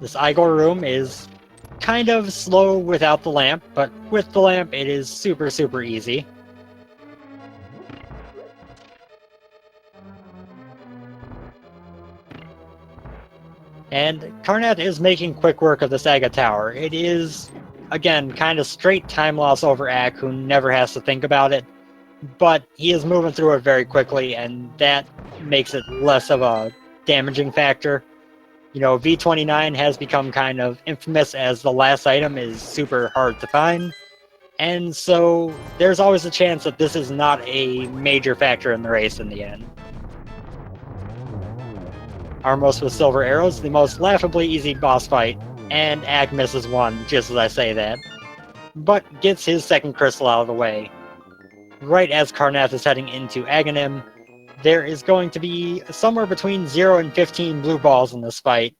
This Igor room is kind of slow without the lamp, but with the lamp it is super, super easy. And Carnath is making quick work of the Saga Tower. It is, again, kind of straight time loss over Ack, who never has to think about it, but he is moving through it very quickly, and that makes it less of a damaging factor. You know, V29 has become kind of infamous as the last item is super hard to find, and so there's always a chance that this is not a major factor in the race in the end. Armos with silver arrows, the most laughably easy boss fight, and Ack misses one, just as I say that, but gets his second crystal out of the way. Right as Carnath is heading into Aghanim, there is going to be somewhere between 0 and 15 blue balls in this fight.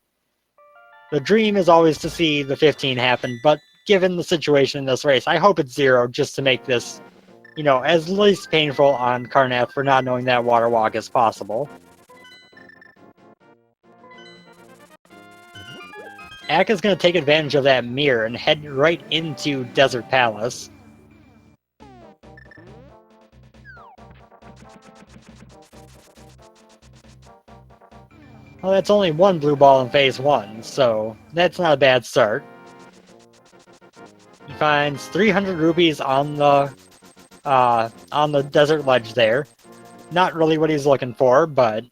The dream is always to see the 15 happen, but given the situation in this race, I hope it's 0 just to make this, you know, as least painful on Carnath for not knowing that water walk as possible. Ack is going to take advantage of that mirror and head right into Desert Palace. Well, that's only 1 blue ball in phase 1, so that's not a bad start. He finds 300 rupees on the desert ledge there. Not really what he's looking for, but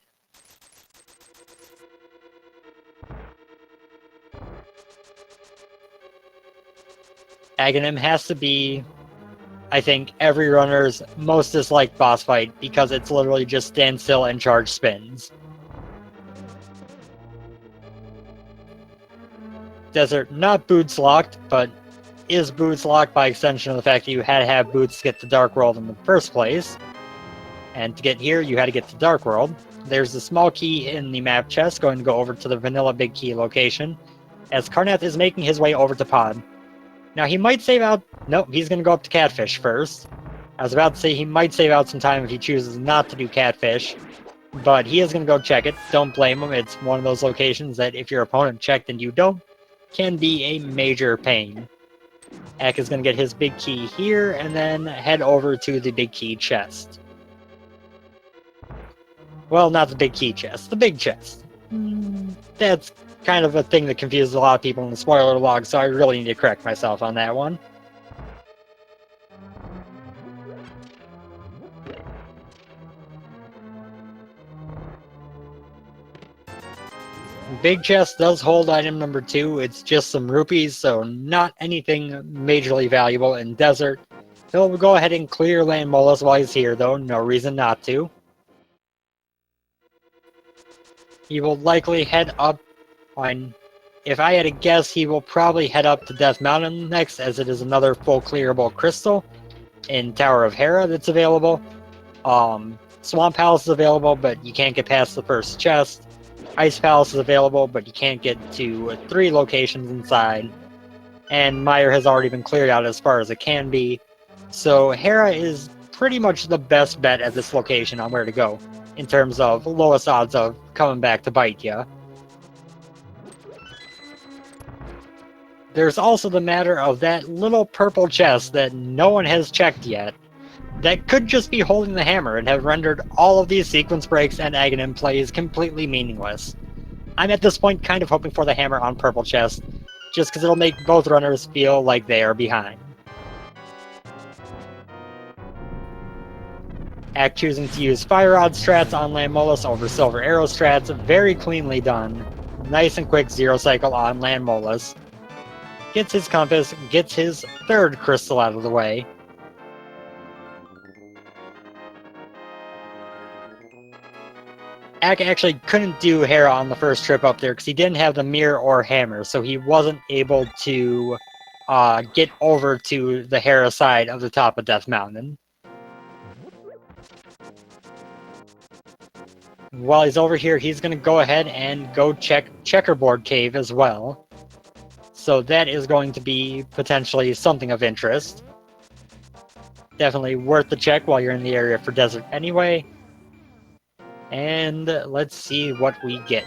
Aghanim has to be, I think, every runner's most disliked boss fight because it's literally just stand still and charge spins. Desert, not boots locked, but is boots locked by extension of the fact that you had to have boots to get to Dark World in the first place. And to get here, you had to get to Dark World. There's the small key in the map chest going to go over to the vanilla big key location, as Carnath is making his way over to Pod. Now he might save out, nope, he's going to go up to Catfish first. I was about to say he might save out some time if he chooses not to do Catfish, but he is going to go check it. Don't blame him, it's one of those locations that if your opponent checked and you don't, can be a major pain. Ack is going to get his big key here, and then head over to the big key chest. Well, not the big key chest, the big chest. That's kind of a thing that confuses a lot of people in the spoiler log, so I really need to correct myself on that one. Big chest does hold item number 2. It's just some rupees, so not anything majorly valuable in desert. He'll go ahead and clear Land Molus while he's here, though. No reason not to. He will likely head up on... If I had to guess, he will probably head up to Death Mountain next, as it is another full clearable crystal in Tower of Hera that's available. Swamp Palace is available, but you can't get past the first chest. Ice Palace is available, but you can't get to 3 locations inside. And Mire has already been cleared out as far as it can be. So Hera is pretty much the best bet at this location on where to go, in terms of lowest odds of coming back to bite ya. There's also the matter of that little purple chest that no one has checked yet, that could just be holding the hammer and have rendered all of these sequence breaks and Aghanim plays completely meaningless. I'm at this point kind of hoping for the hammer on purple chest, just because it'll make both runners feel like they are behind. Ack choosing to use Fire Rod strats on Land Molus over Silver Arrow strats, very cleanly done. Nice and quick zero cycle on Land Molus. Gets his compass, gets his 3rd crystal out of the way. Ack actually couldn't do Hera on the first trip up there because he didn't have the mirror or hammer, so he wasn't able to get over to the Hera side of the top of Death Mountain. While he's over here, he's going to go ahead and go check Checkerboard Cave as well. So that is going to be potentially something of interest. Definitely worth the check while you're in the area for desert anyway. And let's see what we get.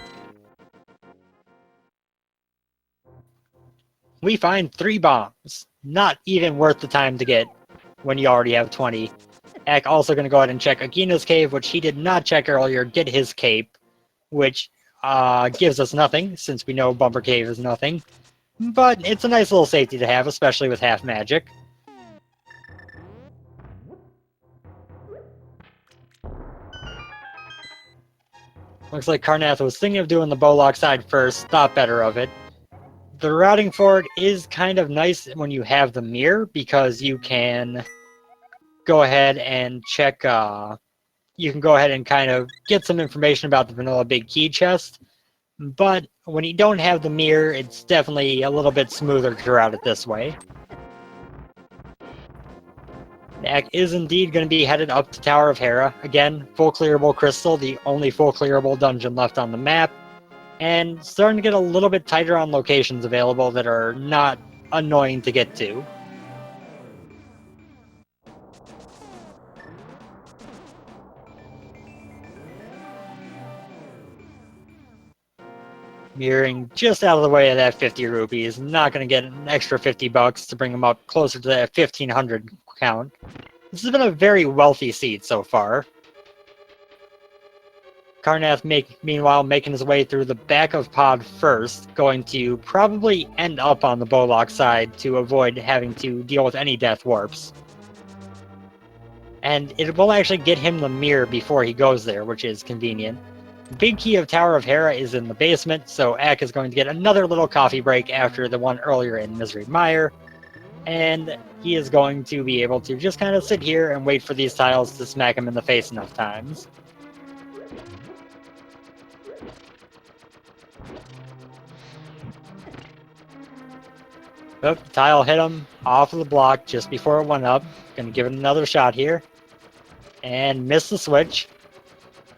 We find 3 bombs. Not even worth the time to get when you already have 20. Ack also going to go ahead and check Agina's cave, which he did not check earlier, get his cape, which gives us nothing, since we know Bumper Cave is nothing. But it's a nice little safety to have, especially with half magic. Looks like Carnath was thinking of doing the Bowlock side first, thought better of it. The routing for it is kind of nice when you have the mirror, because you can go ahead and check, you can go ahead and kind of get some information about the vanilla big key chest. But when you don't have the mirror, it's definitely a little bit smoother to route it this way. Ack is indeed going to be headed up to Tower of Hera. Again, full clearable crystal, the only full clearable dungeon left on the map. And starting to get a little bit tighter on locations available that are not annoying to get to. Mirroring just out of the way of that 50 rupees. Not going to get an extra 50 bucks to bring him up closer to that 1500 count. This has been a very wealthy seed so far. Carnath, meanwhile, making his way through the back of Pod first, going to probably end up on the Bowlock side to avoid having to deal with any death warps. And it will actually get him the mirror before he goes there, which is convenient. Big key of Tower of Hera is in the basement, so Ack is going to get another little coffee break after the one earlier in Misery Mire. And he is going to be able to just kind of sit here and wait for these tiles to smack him in the face enough times. Oh, tile hit him off of the block just before it went up. Gonna give it another shot here. And miss the switch.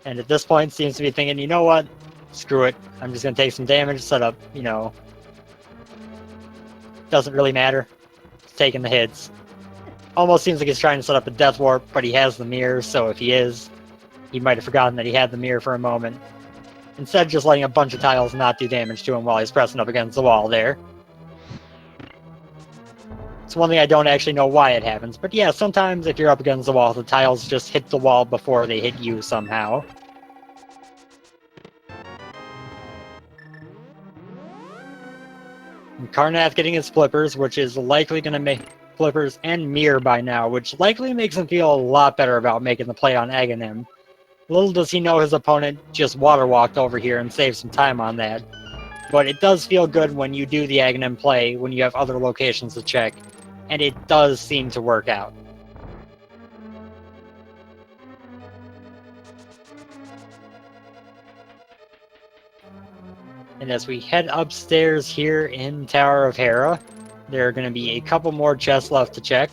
And at this point seems to be thinking, you know what? Screw it. I'm just gonna take some damage, set up, you know. Doesn't really matter. Taking the hits. Almost seems like he's trying to set up a death warp, but he has the mirror, so if he is, he might have forgotten that he had the mirror for a moment. Instead, just letting a bunch of tiles not do damage to him while he's pressing up against the wall there. It's one thing I don't actually know why it happens, but yeah, sometimes if you're up against the wall, the tiles just hit the wall before they hit you somehow. And Carnath getting his flippers, which is likely going to make flippers and mirror by now, which likely makes him feel a lot better about making the play on Aghanim. Little does he know his opponent just water walked over here and saved some time on that. But it does feel good when you do the Aghanim play, when you have other locations to check, and it does seem to work out. And as we head upstairs here in Tower of Hera, there are going to be a couple more chests left to check.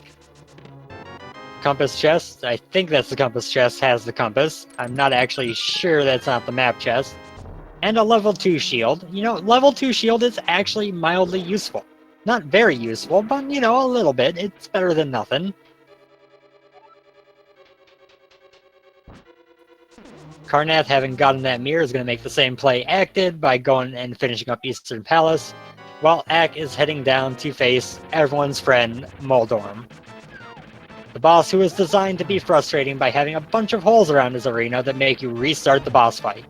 Compass chest, I think that's the compass chest, has the compass. I'm not actually sure that's not the map chest. And a level 2 shield. You know, level 2 shield is actually mildly useful. Not very useful, but, you know, a little bit. It's better than nothing. Carnath, having gotten that mirror, is going to make the same play Ack did by going and finishing up Eastern Palace, while Ack is heading down to face everyone's friend, Moldorm. The boss who is designed to be frustrating by having a bunch of holes around his arena that make you restart the boss fight.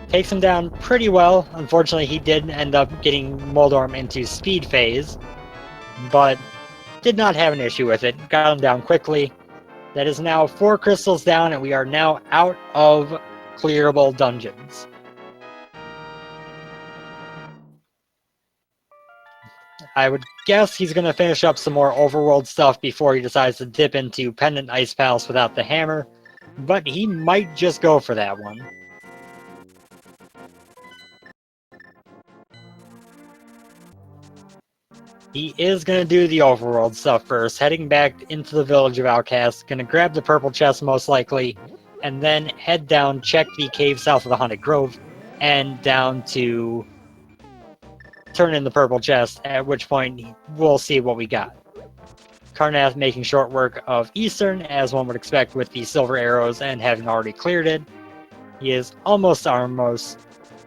Takes him down pretty well. Unfortunately, he did end up getting Moldorm into speed phase, but did not have an issue with it. Got him down quickly. That is now 4 crystals down, and we are now out of clearable dungeons. I would guess he's going to finish up some more overworld stuff before he decides to dip into Pendant Ice Palace without the hammer, but he might just go for that one. He is going to do the overworld stuff first, heading back into the village of outcasts, going to grab the purple chest most likely, and then head down, check the cave south of the Haunted Grove, and down to turn in the purple chest, at which point we'll see what we got. Carnath making short work of Eastern, as one would expect with the silver arrows and having already cleared it. He is almost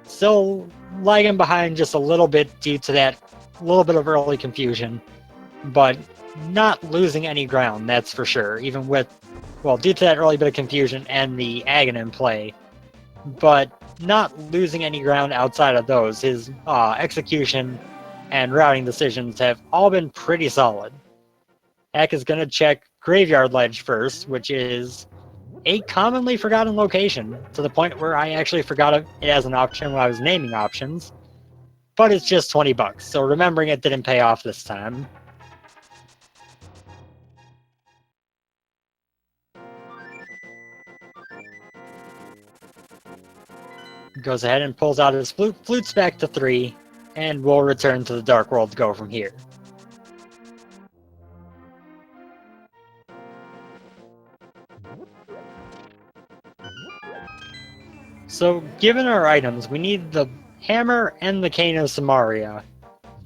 still lagging behind just a little bit due to that little bit of early confusion, but not losing any ground, that's for sure, even with, well, due to that early bit of confusion and the Aghanim play, but not losing any ground outside of those. His execution and routing decisions have all been pretty solid. Ack is going to check Graveyard Ledge first, which is a commonly forgotten location, to the point where I actually forgot it as an option when I was naming options. But it's just 20 bucks, so remembering it didn't pay off this time. Goes ahead and pulls out his flute, flutes back to 3, and we'll return to the Dark World to go from here. So, given our items, we need the Hammer and the Cane of Samaria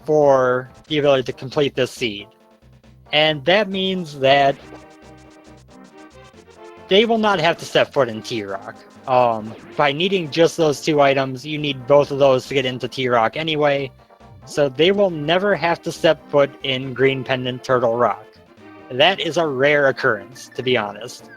for the ability to complete this seed. And that means that they will not have to step foot in T-Rock. By needing just those 2 items, you need both of those to get into T-Rock anyway, so they will never have to step foot in Green Pendant Turtle Rock. That is a rare occurrence, to be honest.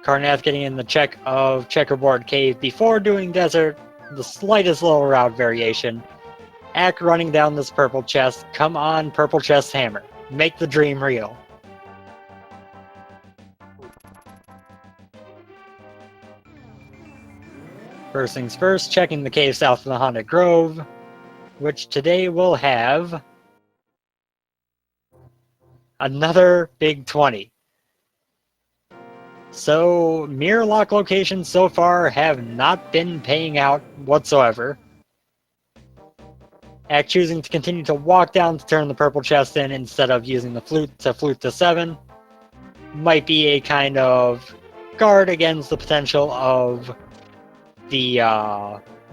Carnath getting in the check of Checkerboard Cave before doing Desert, the slightest little route variation. Ack running down this purple chest. Come on, purple chest hammer. Make the dream real. First things first, checking the cave south of the Haunted Grove, which today will have another big 20. So, mirror lock locations so far have not been paying out whatsoever. Ack choosing to continue to walk down to turn the purple chest in instead of using the flute to 7 might be a kind of guard against the potential of the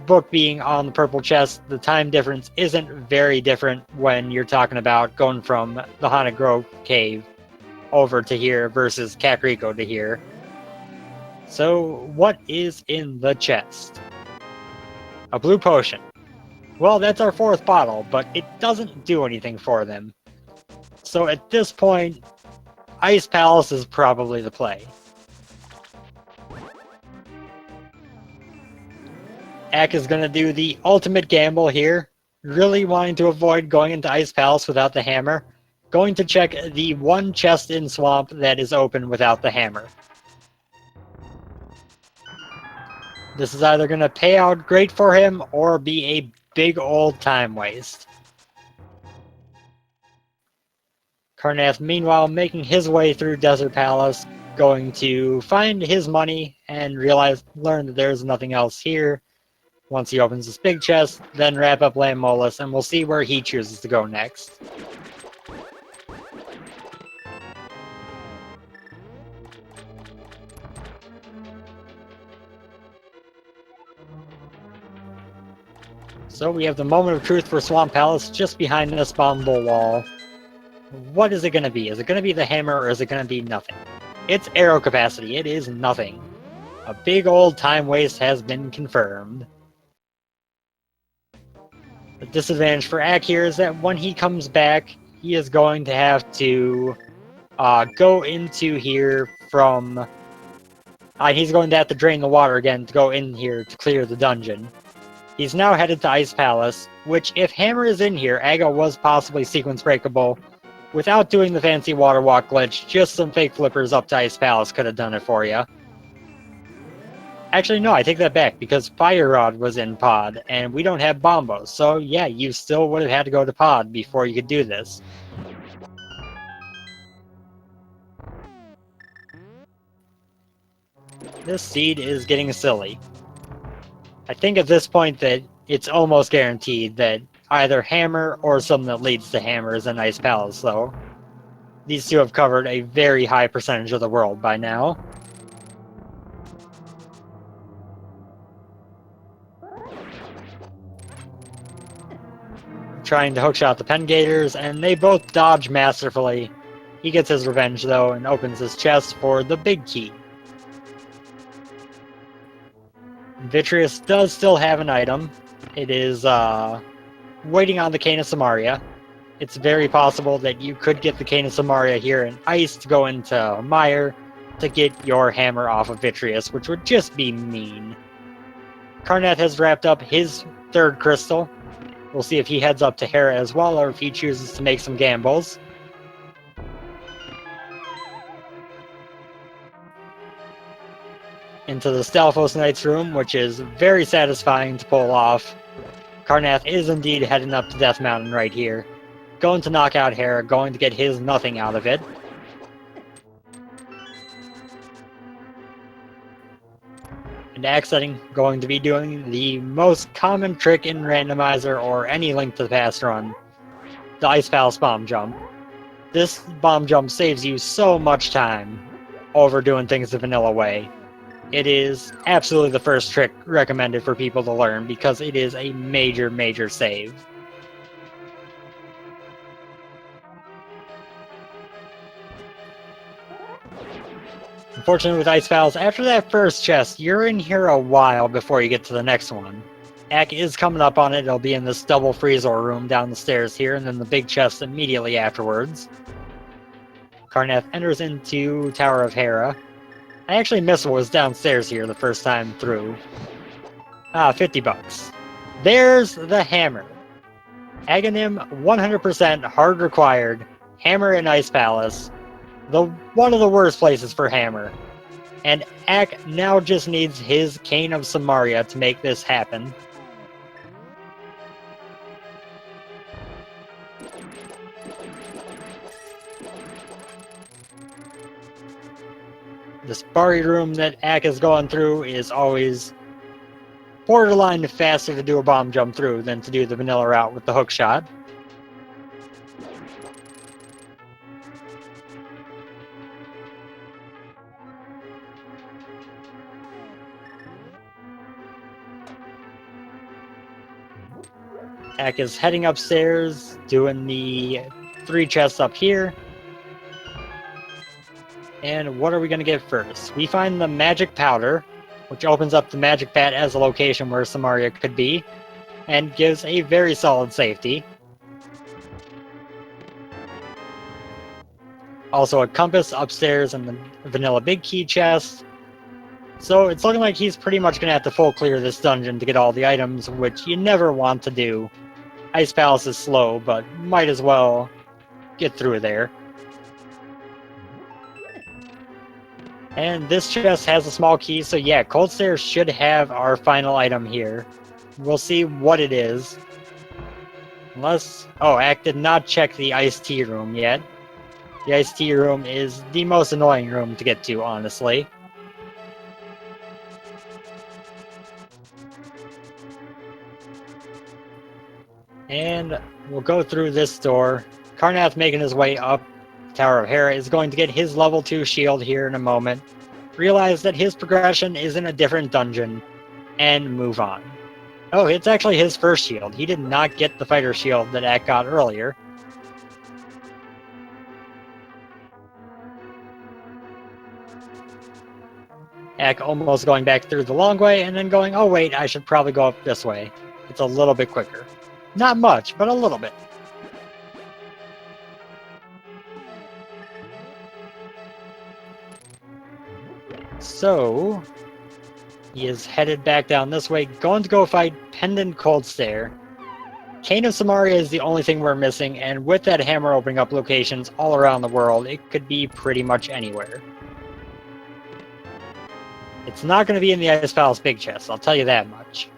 book being on the purple chest. The time difference isn't very different when you're talking about going from the Haunted Grove cave over to here versus Kakariko to here. So, what is in the chest? A blue potion. Well, that's our 4th bottle, but it doesn't do anything for them. So at this point, Ice Palace is probably the play. Ack is going to do the ultimate gamble here, really wanting to avoid going into Ice Palace without the hammer. Going to check the one chest in Swamp that is open without the hammer. This is either going to pay out great for him or be a big old time waste. Carnath, meanwhile, making his way through Desert Palace, going to find his money and learn that there's nothing else here. Once he opens this big chest, then wrap up Lamolus, and we'll see where he chooses to go next. So we have the moment of truth for Swamp Palace just behind this bombable wall. What is it going to be? Is it going to be the hammer or is it going to be nothing? It's arrow capacity. It is nothing. A big old time waste has been confirmed. The disadvantage for Ack here is that when he comes back, he is going to have to go into here from... he's going to have to drain the water again to go in here to clear the dungeon. He's now headed to Ice Palace, which if Hammer is in here, Aga was possibly sequence breakable. Without doing the fancy water walk glitch, just some fake flippers up to Ice Palace could have done it for you. Actually, no, I take that back, because Fire Rod was in Pod, and we don't have Bombos, so yeah, you still would have had to go to Pod before you could do this. This seed is getting silly. I think at this point that it's almost guaranteed that either Hammer or something that leads to Hammer is in Ice Palace, though. These two have covered a very high percentage of the world by now. Trying to hookshot the Pen Gators, and they both dodge masterfully. He gets his revenge, though, and opens his chest for the big key. Vitreous does still have an item. It is waiting on the Cane of Samaria. It's very possible that you could get the Cane of Samaria here in Ice to go into Mire to get your hammer off of Vitreous, which would just be mean. Carnath has wrapped up his third crystal. We'll see if he heads up to Hera as well, or if he chooses to make some gambles. Into the Stalfos Knight's room, which is very satisfying to pull off. Carnath is indeed heading up to Death Mountain right here. Going to knock out Hera, going to get his nothing out of it. And Acktheboker going to be doing the most common trick in Randomizer or any Link to the Past run. The Ice Palace Bomb Jump. This bomb jump saves you so much time over doing things the vanilla way. It is absolutely the first trick recommended for people to learn because it is a major, major save. Unfortunately with Ice Palace, after that first chest, you're in here a while before you get to the next one. Ack is coming up on it. It'll be in this double Freezor room down the stairs here, and then the big chest immediately afterwards. Carnath enters into Tower of Hera. I actually missed what was downstairs here the first time through. 50 bucks. There's the hammer. Aghanim 100% hard required. Hammer in Ice Palace. One of the worst places for hammer. And Ack now just needs his Cane of Samaria to make this happen. This Bari room that Ack is going through is always borderline faster to do a bomb jump through than to do the vanilla route with the hook shot. Ack is heading upstairs, doing the 3 chests up here. And what are we going to get first? We find the magic powder, which opens up the magic bat as a location where Samaria could be, and gives a very solid safety. Also a compass upstairs in the vanilla big key chest. So it's looking like he's pretty much going to have to full clear this dungeon to get all the items, which you never want to do. Ice Palace is slow, but might as well get through there. And this chest has a small key, so yeah, Cold Stairs should have our final item here. We'll see what it is. Unless... Oh, Ack did not check the iced tea room yet. The iced tea room is the most annoying room to get to, honestly. And we'll go through this door. Carnath making his way up Tower of Hera is going to get his level 2 shield here in a moment. Realize that his progression is in a different dungeon. And move on. Oh, it's actually his first shield. He did not get the fighter shield that Ack got earlier. Ack almost going back through the long way and then going, oh wait, I should probably go up this way. It's a little bit quicker. Not much, but a little bit. So, he is headed back down this way, going to go fight Pendant Cold Stare. Cane of Samaria is the only thing we're missing, and with that hammer opening up locations all around the world, it could be pretty much anywhere. It's not going to be in the Ice Palace big chest, I'll tell you that much.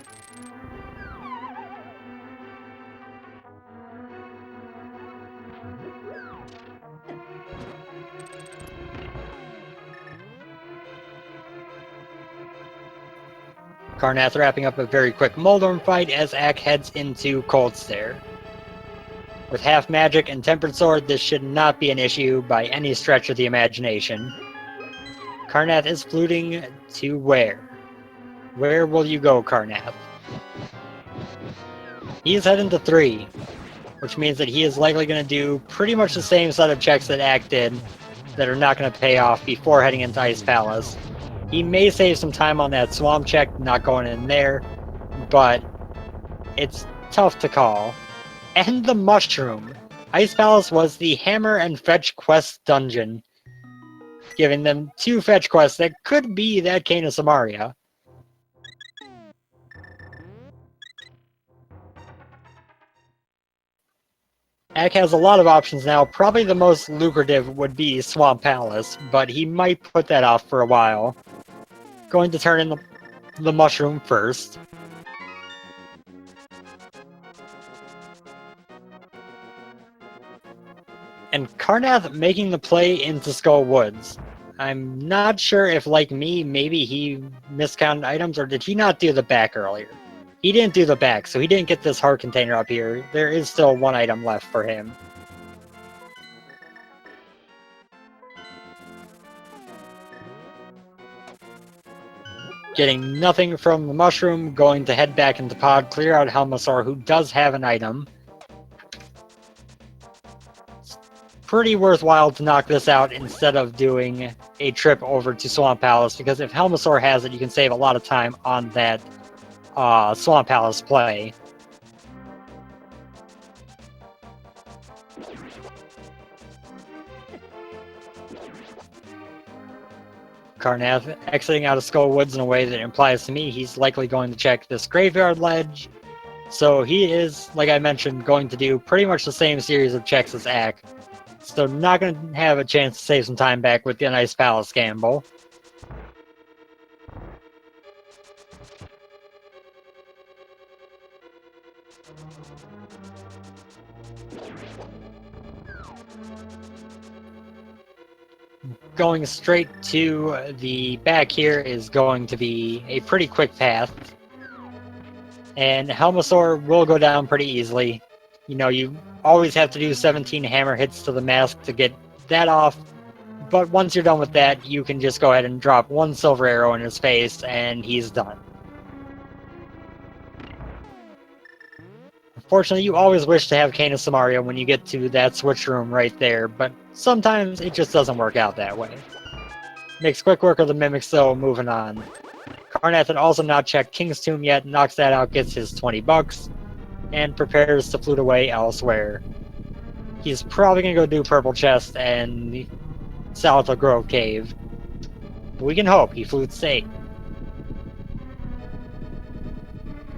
Carnath wrapping up a very quick Moldorm fight as Ack heads into Cold Stare. With half magic and tempered sword, this should not be an issue by any stretch of the imagination. Carnath is fluting to where? Where will you go, Carnath? He is heading to 3, which means that he is likely going to do pretty much the same set of checks that Ack did that are not going to pay off before heading into Ice Palace. He may save some time on that swamp check, not going in there, but it's tough to call. And the mushroom. Ice Palace was the Hammer and Fetch Quest dungeon, giving them 2 fetch quests that could be that Cane of Samaria. Ack has a lot of options now. Probably the most lucrative would be Swamp Palace, but he might put that off for a while. Going to turn in the mushroom first. And Carnath making the play into Skull Woods. I'm not sure if, like me, maybe he miscounted items, or did he not do the back earlier? He didn't do the back, so he didn't get this heart container up here. There is still 1 item left for him. Getting nothing from the mushroom, going to head back into pod, clear out Helmasaur, who does have an item. It's pretty worthwhile to knock this out instead of doing a trip over to Swamp Palace, because if Helmasaur has it, you can save a lot of time on that Swamp Palace play. Carnath exiting out of Skull Woods in a way that implies to me he's likely going to check this graveyard ledge. So he is, like I mentioned, going to do pretty much the same series of checks as Ack. So not going to have a chance to save some time back with the Ice Palace gamble. Going straight to the back here is going to be a pretty quick path. And Helmasaur will go down pretty easily. You know, you always have to do 17 hammer hits to the mask to get that off. But once you're done with that, you can just go ahead and drop 1 silver arrow in his face and he's done. Unfortunately, you always wish to have Cane of Samaria when you get to that switch room right there, but sometimes it just doesn't work out that way. Makes quick work of the mimics though, moving on. Carnath had also not checked King's Tomb yet, knocks that out, gets his 20 bucks, and prepares to flute away elsewhere. He's probably gonna go do Purple Chest and Salata Grove Cave. But we can hope he flutes safe.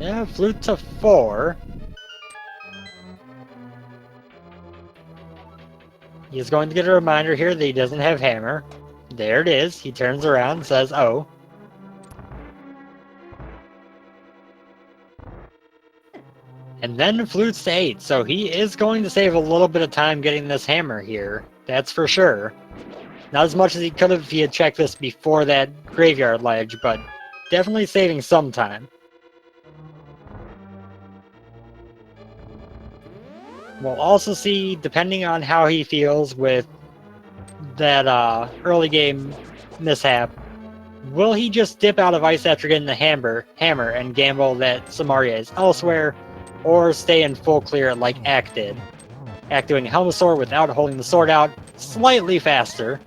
Yeah, flute to 4. He's going to get a reminder here that he doesn't have hammer. There it is. He turns around and says, oh. And then flutes to 8, so he is going to save a little bit of time getting this hammer here. That's for sure. Not as much as he could have if he had checked this before that graveyard ledge, but definitely saving some time. We'll also see, depending on how he feels with that early game mishap, will he just dip out of ice after getting the hammer and gamble that Samaria is elsewhere, or stay in full clear like Ack did? Ack doing Helmasaur without holding the sword out, slightly faster.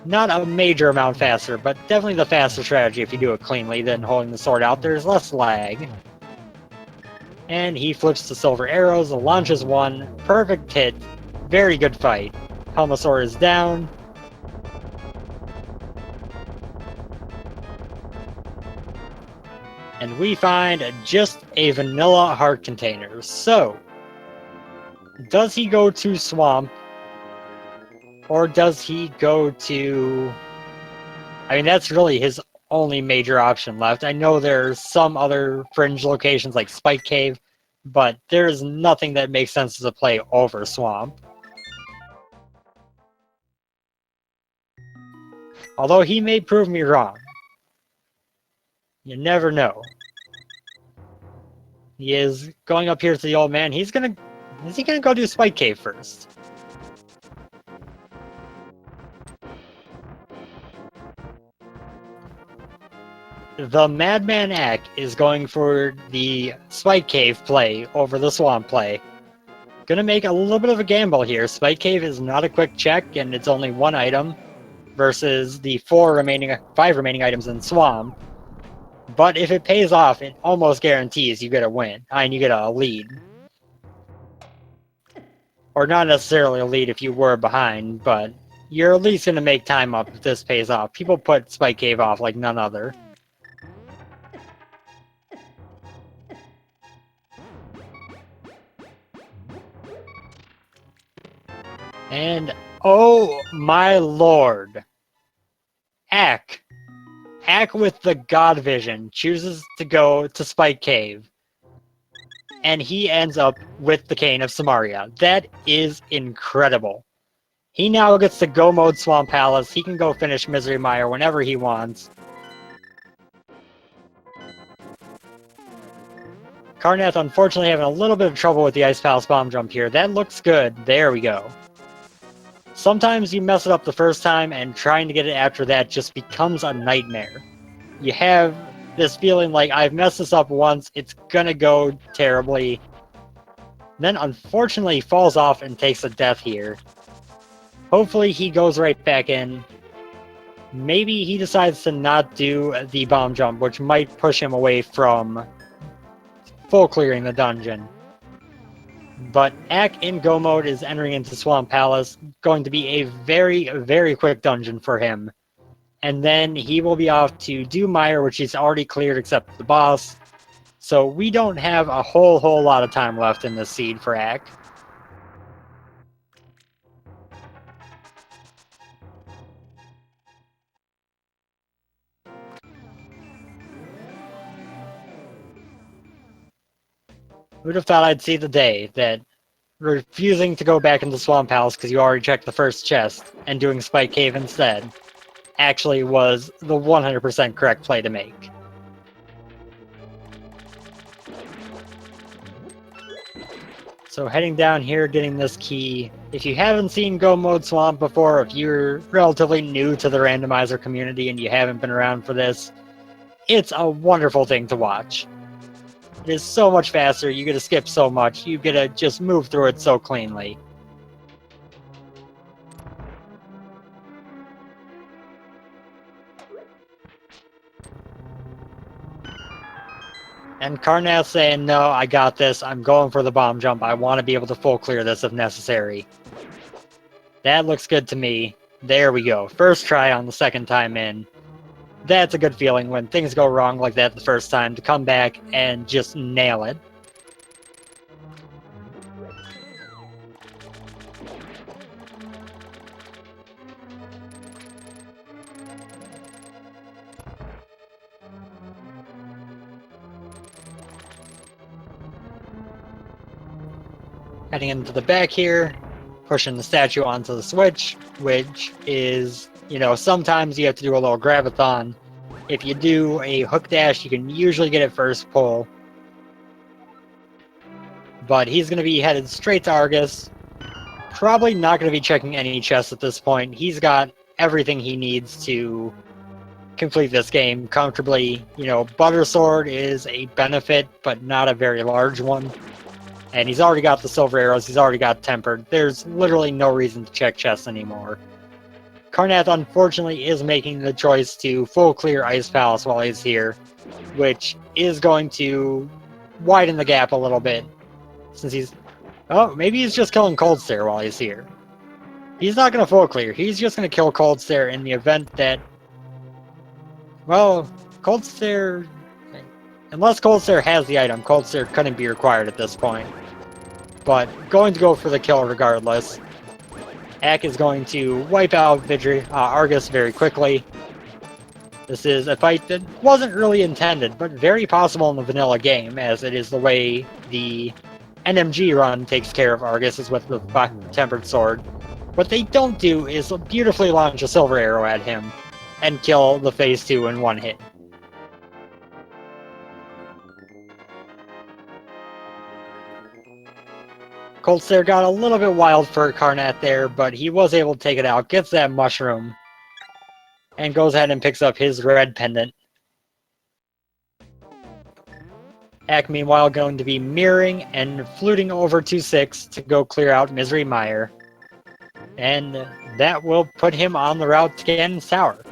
Not a major amount faster, but definitely the faster strategy if you do it cleanly than holding the sword out. There's less lag. And he flips to Silver Arrows, launches one, perfect hit, very good fight. Helmasaur is down. And we find just a vanilla heart container. So, does he go to Swamp? Or does he go to... I mean, that's really his only major option left. I know there's some other fringe locations like Spike Cave, but there's nothing that makes sense as a play over Swamp. Although he may prove me wrong. You never know. He is going up here to the old man. Is he gonna go do Spike Cave first? The Madman Ack is going for the Spike Cave play over the Swamp play. Gonna make a little bit of a gamble here. Spike Cave is not a quick check, and it's only one item versus the 5 remaining items in Swamp. But if it pays off, it almost guarantees you get a win. And you get a lead. Or not necessarily a lead if you were behind, but you're at least gonna make time up if this pays off. People put Spike Cave off like none other. And, oh my lord, Ack with the God Vision chooses to go to Spike Cave, and he ends up with the Cane of Samaria. That is incredible. He now gets to go mode Swamp Palace. He can go finish Misery Mire whenever he wants. Carnath unfortunately having a little bit of trouble with the Ice Palace Bomb Jump here. That looks good. There we go. Sometimes you mess it up the first time, and trying to get it after that just becomes a nightmare. You have this feeling like, I've messed this up once, it's gonna go terribly. Then unfortunately he falls off and takes a death here. Hopefully he goes right back in. Maybe he decides to not do the bomb jump, which might push him away from full clearing the dungeon. But Ack in Go mode is entering into Swamp Palace, going to be a very, very quick dungeon for him. And then he will be off to do Mire, which he's already cleared except the boss. So we don't have a whole lot of time left in this seed for Ack. Who'd have thought I'd see the day that refusing to go back into Swamp Palace because you already checked the first chest and doing Spike Cave instead actually was the 100% correct play to make. So heading down here, getting this key. If you haven't seen Go Mode Swamp before, if you're relatively new to the Randomizer community and you haven't been around for this, it's a wonderful thing to watch. It is so much faster, you get to skip so much, you get to just move through it so cleanly. And Carnath saying, no, I got this, I'm going for the bomb jump, I want to be able to full clear this if necessary. That looks good to me. There we go, first try on the second time in. that's a good feeling when things go wrong like that the first time, to come back and just nail it. Heading into the back here, pushing the statue onto the switch, which is, sometimes you have to do a little grabathon. If you do a hook dash, you can usually get it first pull. But he's going to be headed straight to Argus. Probably not going to be checking any chests at this point. He's got everything he needs to complete this game comfortably. Butter Sword is a benefit, but not a very large one. And he's already got the silver arrows, he's already got tempered. There's literally no reason to check chests anymore. Carnath, unfortunately, is making the choice to full clear Ice Palace while he's here, which is going to widen the gap a little bit, since he's... Oh, maybe he's just killing Cold Stare while he's here. He's not going to full clear, he's just going to kill Cold Stare in the event that... Well, Cold Stare... Unless Cold Stare has the item, Cold Stare couldn't be required at this point. But going to go for the kill regardless. Ack is going to wipe out Argus very quickly. This is a fight that wasn't really intended, but very possible in the vanilla game, as it is the way the NMG run takes care of Argus, is with the tempered sword. What they don't do is beautifully launch a silver arrow at him and kill the phase 2 in one hit. Cold Stare got a little bit wild for Carnath there, but he was able to take it out, gets that mushroom, and goes ahead and picks up his red pendant. Ack, meanwhile, going to be mirroring and fluting over to 6 to go clear out Misery Mire. And that will put him on the route to Ganon's Tower.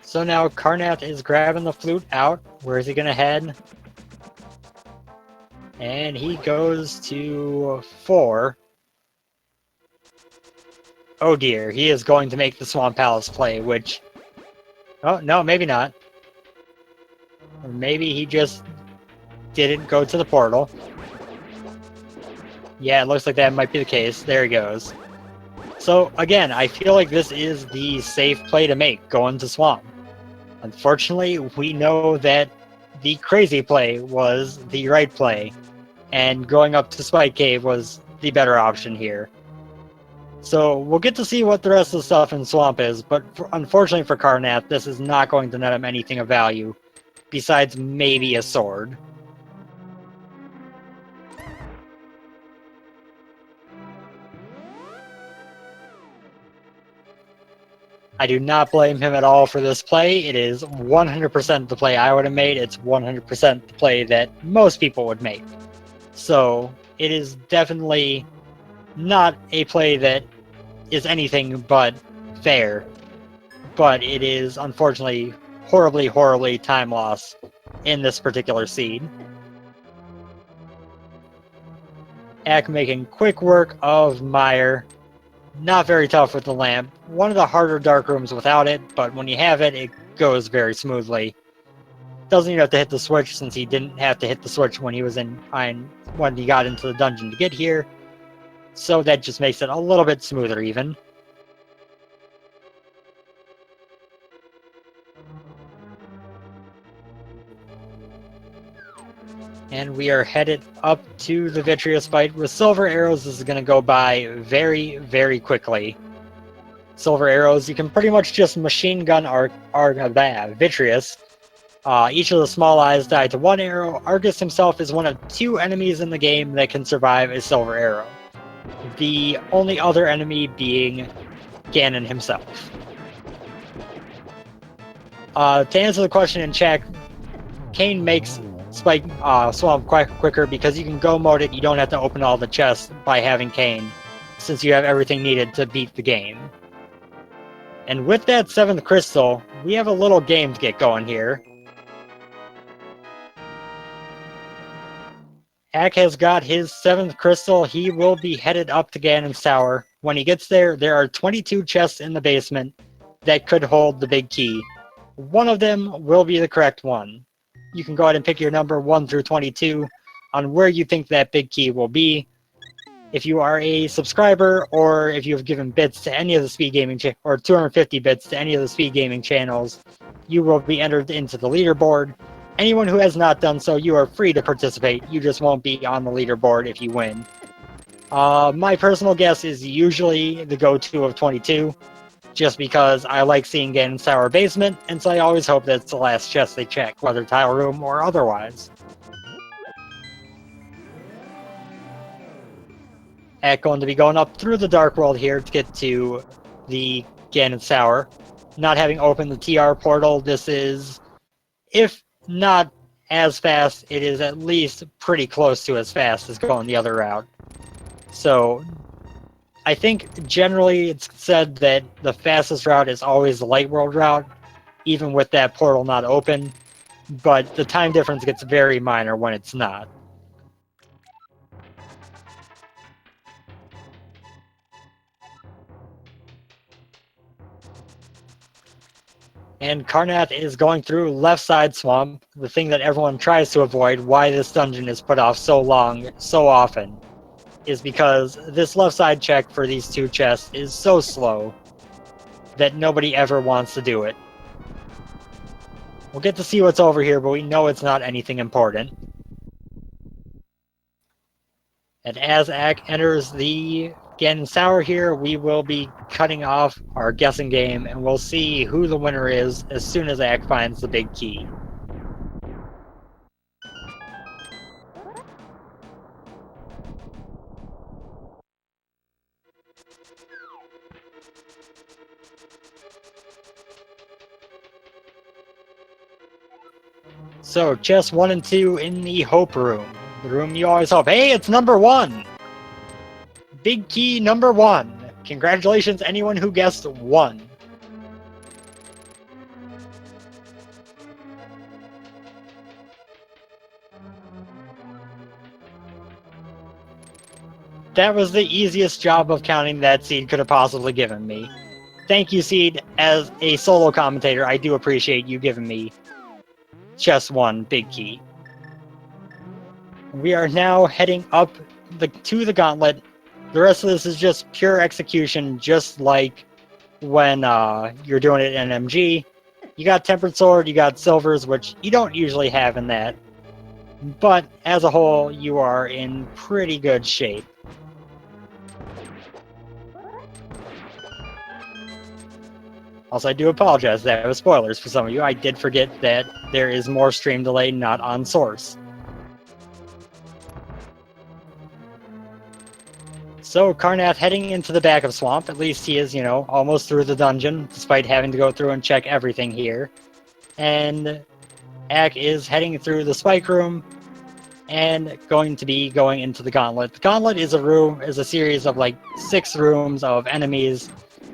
So now Carnath is grabbing the flute out. Where is he going to head? And he goes to 4. Oh dear, he is going to make the Swamp Palace play, which... Oh, no, maybe not. Or maybe he just didn't go to the portal. Yeah, it looks like that might be the case. There he goes. So, again, I feel like this is the safe play to make, going to Swamp. Unfortunately, we know that the crazy play was the right play, and going up to Spike Cave was the better option here. So we'll get to see what the rest of the stuff in Swamp is, but unfortunately for Carnath, this is not going to net him anything of value, besides maybe a sword. I do not blame him at all for this play. It is 100% the play I would have made. It's 100% the play that most people would make. So it is definitely not a play that is anything but fair. But it is, unfortunately, horribly, horribly time loss in this particular seed. Ack making quick work of Mire. Not very tough with the lamp. One of the harder dark rooms without it, but when you have it, it goes very smoothly. Doesn't even have to hit the switch, since he didn't have to hit the switch when he was when he got into the dungeon to get here. So that just makes it a little bit smoother even. And we are headed up to the Vitreous fight. With Silver Arrows, this is going to go by very, very quickly. Silver Arrows, you can pretty much just machine gun Vitreous. Each of the small eyes die to 1 arrow. Argus himself is one of 2 enemies in the game that can survive a Silver Arrow. The only other enemy being Ganon himself. To answer the question in chat, Kain makes Spike Swamp quite quicker because you can go mode it, you don't have to open all the chests by having Kain, since you have everything needed to beat the game. And with that 7th crystal, we have a little game to get going here. Ack has got his 7th crystal. He will be headed up to Ganon's Tower. When he gets there, there are 22 chests in the basement that could hold the big key. One of them will be the correct one. You can go ahead and pick your number 1 through 22 on where you think that big key will be. If you are a subscriber, or if you have given bits to any of the speed gaming or 250 bits to any of the speed gaming channels, you will be entered into the leaderboard. Anyone who has not done so, you are free to participate. You just won't be on the leaderboard if you win. My personal guess is usually the go-to of 22, just because I like seeing Ganon's Tower basement, and so I always hope that it's the last chest they check, whether tile room or otherwise. Ack going to be going up through the Dark World here to get to the Ganon's Tower. Not having opened the TR portal, this is, if not as fast, it is at least pretty close to as fast as going the other route. So, I think generally it's said that the fastest route is always the Light World route, even with that portal not open, but the time difference gets very minor when it's not. And Carnath is going through Left Side Swamp, the thing that everyone tries to avoid. Why this dungeon is put off so long, so often, is because this left side check for these 2 chests is so slow that nobody ever wants to do it. We'll get to see what's over here, but we know it's not anything important. And as Ack enters the Ganon's Tower here, we will be cutting off our guessing game, and we'll see who the winner is as soon as Ack finds the big key. So, chests 1 and 2 in the Hope Room. The room you always hope. Hey, it's number 1! Big key number 1. Congratulations, anyone who guessed 1. That was the easiest job of counting that Seed could have possibly given me. Thank you, Seed. As a solo commentator, I do appreciate you giving me chest 1, big key. We are now heading up to the gauntlet. The rest of this is just pure execution, just like when you're doing it in MG. You got Tempered Sword, you got Silvers, which you don't usually have in that. But as a whole, you are in pretty good shape. Also, I do apologize, that was spoilers for some of you. I did forget that there is more stream delay not on source. So, Carnath heading into the back of Swamp. At least he is, almost through the dungeon, despite having to go through and check everything here. And Ack is heading through the Spike Room and going to be going into the Gauntlet. The Gauntlet is a series of like 6 rooms of enemies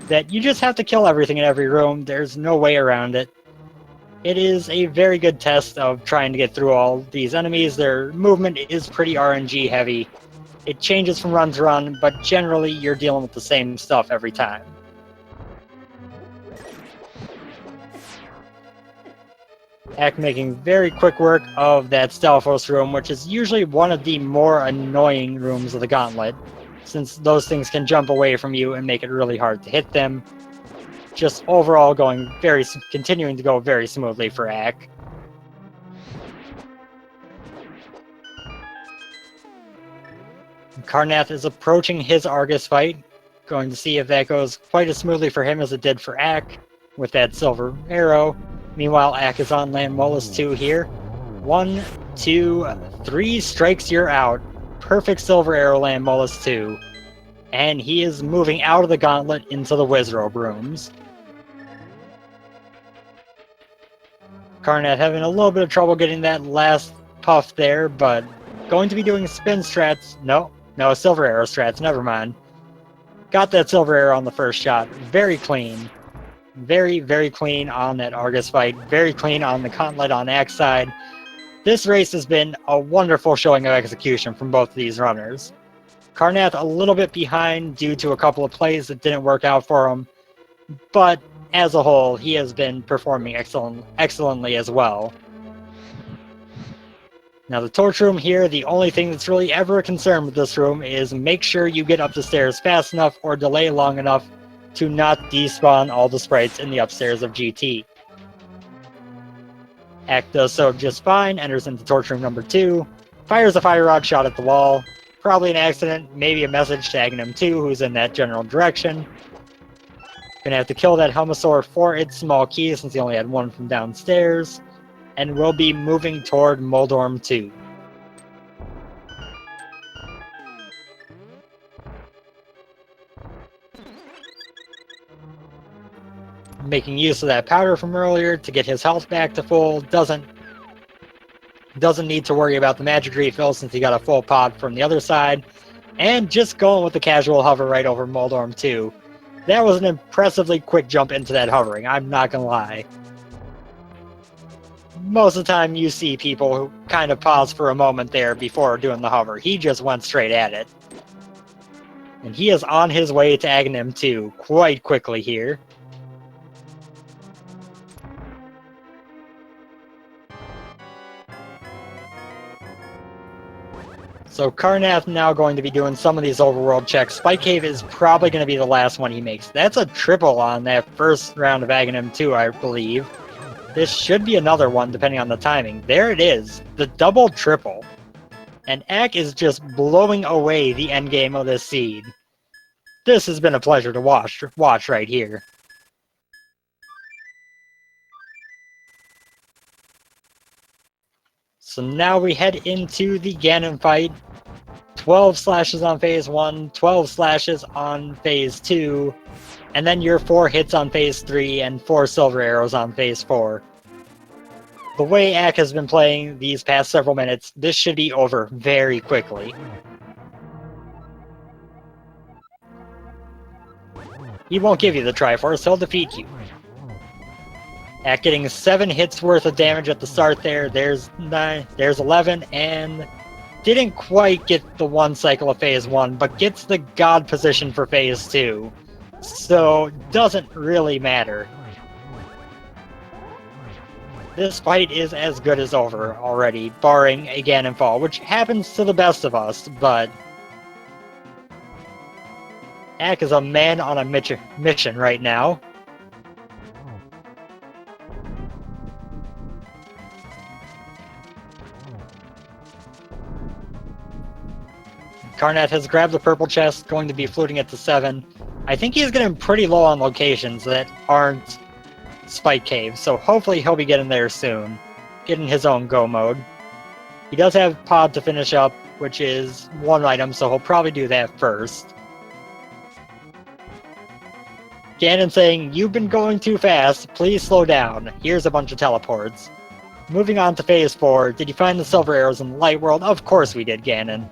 that you just have to kill everything in every room. There's no way around it. It is a very good test of trying to get through all these enemies. Their movement is pretty RNG heavy. It changes from run to run, but generally you're dealing with the same stuff every time. Ack making very quick work of that Stalfos room, which is usually one of the more annoying rooms of the Gauntlet, since those things can jump away from you and make it really hard to hit them. Just overall continuing to go very smoothly for Ack. Carnath is approaching his Argus fight, going to see if that goes quite as smoothly for him as it did for Ack with that silver arrow. Meanwhile, Ack is on Land Molus 2 here. 1, 2, 3 strikes, you're out. Perfect silver arrow Land Molus 2. And he is moving out of the Gauntlet into the Wizrobe rooms. Carnath having a little bit of trouble getting that last puff there, but going to be doing spin strats. No, silver arrow strats, never mind. Got that silver arrow on the first shot. Very clean. Very, very clean on that Argus fight. Very clean on the Gauntlet on Ack's side. This race has been a wonderful showing of execution from both of these runners. Carnath a little bit behind due to a couple of plays that didn't work out for him, but as a whole, he has been performing excellently as well. Now the torch room here, the only thing that's really ever a concern with this room is make sure you get up the stairs fast enough or delay long enough to not despawn all the sprites in the upstairs of GT. Ack does so just fine, enters into torch room number 2, fires a fire rod shot at the wall, probably an accident, maybe a message tagging him too, who's in that general direction. Gonna have to kill that Helmosaur for its small key since he only had one from downstairs, and we'll be moving toward Moldorm 2. Making use of that powder from earlier to get his health back to full, doesn't need to worry about the magic refill since he got a full pod from the other side, and just going with the casual hover right over Moldorm 2. That was an impressively quick jump into that hovering, I'm not gonna lie. Most of the time you see people who kind of pause for a moment there before doing the hover. He just went straight at it. And he is on his way to Aghanim 2 quite quickly here. So Carnath now going to be doing some of these overworld checks. Spike Cave is probably going to be the last one he makes. That's a triple on that first round of Aghanim 2, I believe. This should be another one, depending on the timing. There it is, the double triple. And Ack is just blowing away the endgame of this seed. This has been a pleasure to watch right here. So now we head into the Ganon fight. 12 slashes on phase 1, 12 slashes on phase 2, and then your 4 hits on phase 3 and 4 silver arrows on phase 4. The way Ack has been playing these past several minutes, this should be over very quickly. He won't give you the Triforce, he'll defeat you. Ack getting 7 hits worth of damage at the start there. There's 11, and didn't quite get the 1 cycle of phase 1, but gets the god position for phase 2. So, doesn't really matter. This fight is as good as over already, barring a Ganon fall, which happens to the best of us, but Ack is a man on a mission right now. Carnath has grabbed the purple chest, going to be fluting it to 7. I think he's getting pretty low on locations that aren't Spike Cave, so hopefully he'll be getting there soon. Getting his own go mode. He does have pod to finish up, which is 1 item, so he'll probably do that first. Ganon saying, "You've been going too fast, please slow down. Here's a bunch of teleports." Moving on to phase 4, did you find the silver arrows in the light world? Of course we did, Ganon.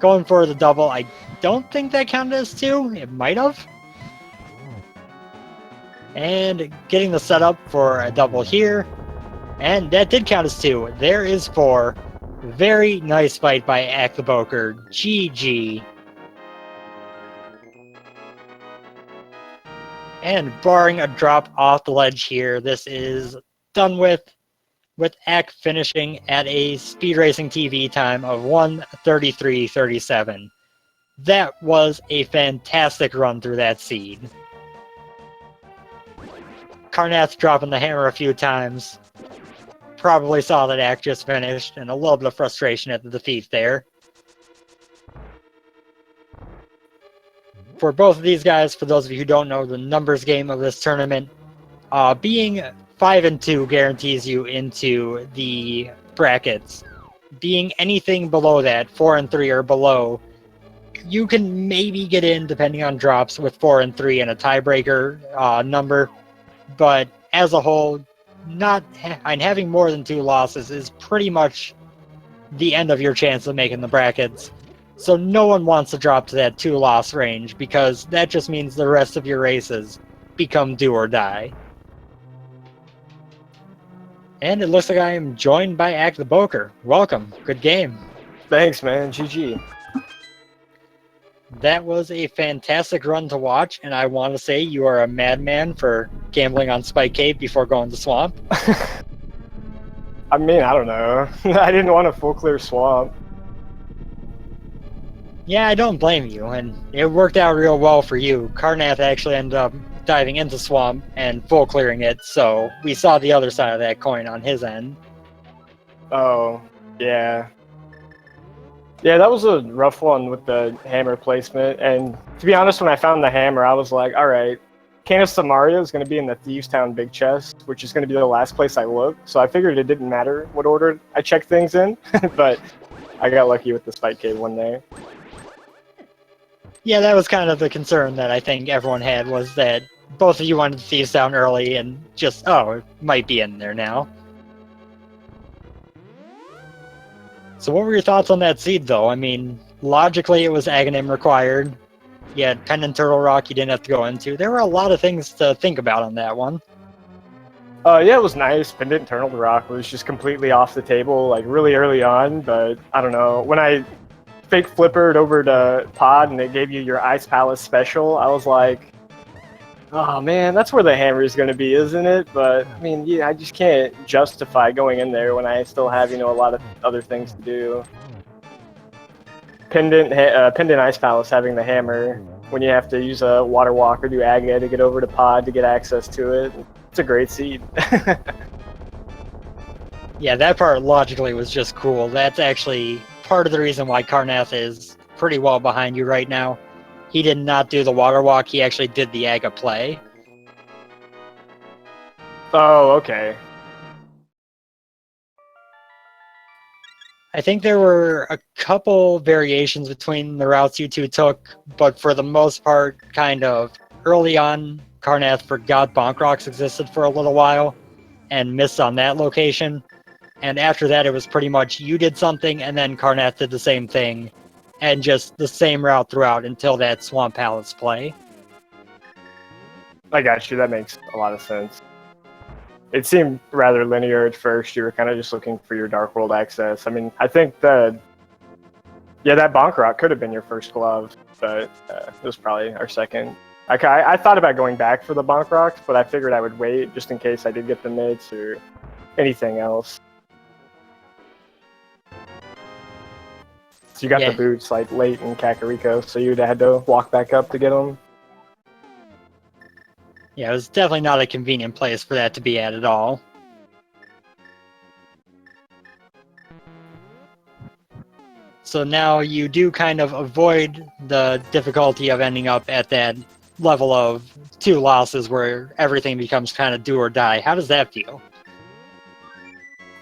Going for the double, I don't think that counted as 2, it might have. And getting the setup for a double here, and that did count as 2. There is 4. Very nice fight by Acktheboker, GG. And barring a drop off the ledge here, this is done with Ack finishing at a Speed Racing TV time of 1:33:37. That was a fantastic run through that seed. Carnath dropping the hammer a few times. Probably saw that Ack just finished, and a little bit of frustration at the defeat there. For both of these guys, for those of you who don't know the numbers game of this tournament, being 5-2 guarantees you into the brackets. Being anything below that, 4-3 or below, you can maybe get in depending on drops with 4-3 and a tiebreaker number. But as a whole, having more than 2 losses is pretty much the end of your chance of making the brackets. So no one wants to drop to that 2-loss range, because that just means the rest of your races become do or die. And it looks like I am joined by Acktheboker. Welcome. Good game. Thanks, man. GG. That was a fantastic run to watch, and I want to say you are a madman for gambling on Spike Cave before going to Swamp. I mean, I don't know. I didn't want a full clear swamp. Yeah, I don't blame you, and it worked out real well for you. Carnath actually ended up diving into Swamp and full clearing it, so we saw the other side of that coin on his end. Oh, yeah. Yeah, that was a rough one with the hammer placement, and to be honest, when I found the hammer, I was like, alright, Carnathfd is going to be in the Thieves Town big chest, which is going to be the last place I look, so I figured it didn't matter what order I checked things in, but I got lucky with the Spike Cave one there. Yeah, that was kind of the concern that I think everyone had, was that both of you wanted Thieves Town early and just, oh, it might be in there now. So what were your thoughts on that seed, though? I mean, logically it was Aghanim required. You had Pendant Turtle Rock you didn't have to go into. There were a lot of things to think about on that one. Yeah, it was nice. Pendant Turtle Rock was just completely off the table, like, really early on, but I don't know. When I fake flippered over to Pod and it gave you your Ice Palace special, I was like, oh man, that's where the hammer is going to be, isn't it? But, I mean, yeah, I just can't justify going in there when I still have, a lot of other things to do. Pendant Ice Palace having the hammer when you have to use a Water Walk or do Aga to get over to Pod to get access to it. It's a great seed. Yeah, that part logically was just cool. That's actually part of the reason why Carnath is pretty well behind you right now. He did not do the Water Walk, he actually did the Aga play. Oh, okay. I think there were a couple variations between the routes you two took, but for the most part, kind of early on, Carnath forgot Bonk Rocks existed for a little while and missed on that location. And after that, it was pretty much you did something and then Carnath did the same thing, and just the same route throughout until that Swamp Palace play. I got you. That makes a lot of sense. It seemed rather linear at first. You were kind of just looking for your Dark World access. I mean, I think that Bonk Rock could have been your first glove, but it was probably our second. I thought about going back for the Bonk Rocks, but I figured I would wait just in case I did get the mids or anything else. So you got the boots like late in Kakariko, so you'd had to walk back up to get them. Yeah, it was definitely not a convenient place for that to be at all. So now you do kind of avoid the difficulty of ending up at that level of 2 losses where everything becomes kind of do or die. How does that feel?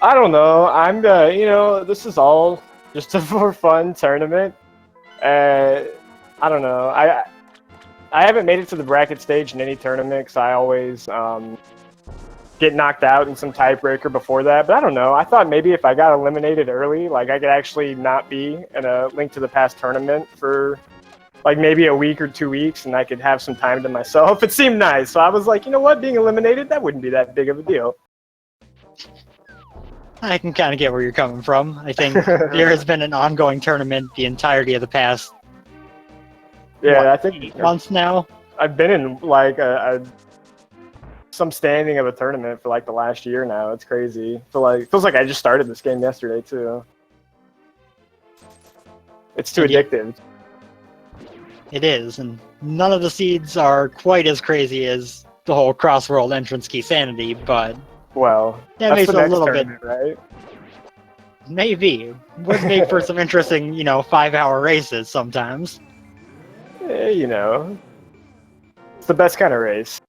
I don't know. I'm this is all just a for fun tournament. I don't know. I haven't made it to the bracket stage in any tournament because I always get knocked out in some tiebreaker before that. But I don't know. I thought maybe if I got eliminated early, like I could actually not be in a Link to the Past tournament for like maybe a week or 2 weeks, and I could have some time to myself. It seemed nice. So I was like, you know what? Being eliminated, that wouldn't be that big of a deal. I can kind of get where you're coming from. I think there has been an ongoing tournament the entirety of the past I think 8 months now. I've been in like some standing of a tournament for like the last year now. It's crazy. Feels like I just started this game yesterday too. It's too addictive. It is, and none of the seeds are quite as crazy as the whole cross-world entrance key sanity, but well, that makes it a little bit, right? Maybe would make for some interesting, 5-hour races sometimes. Yeah, it's the best kind of race.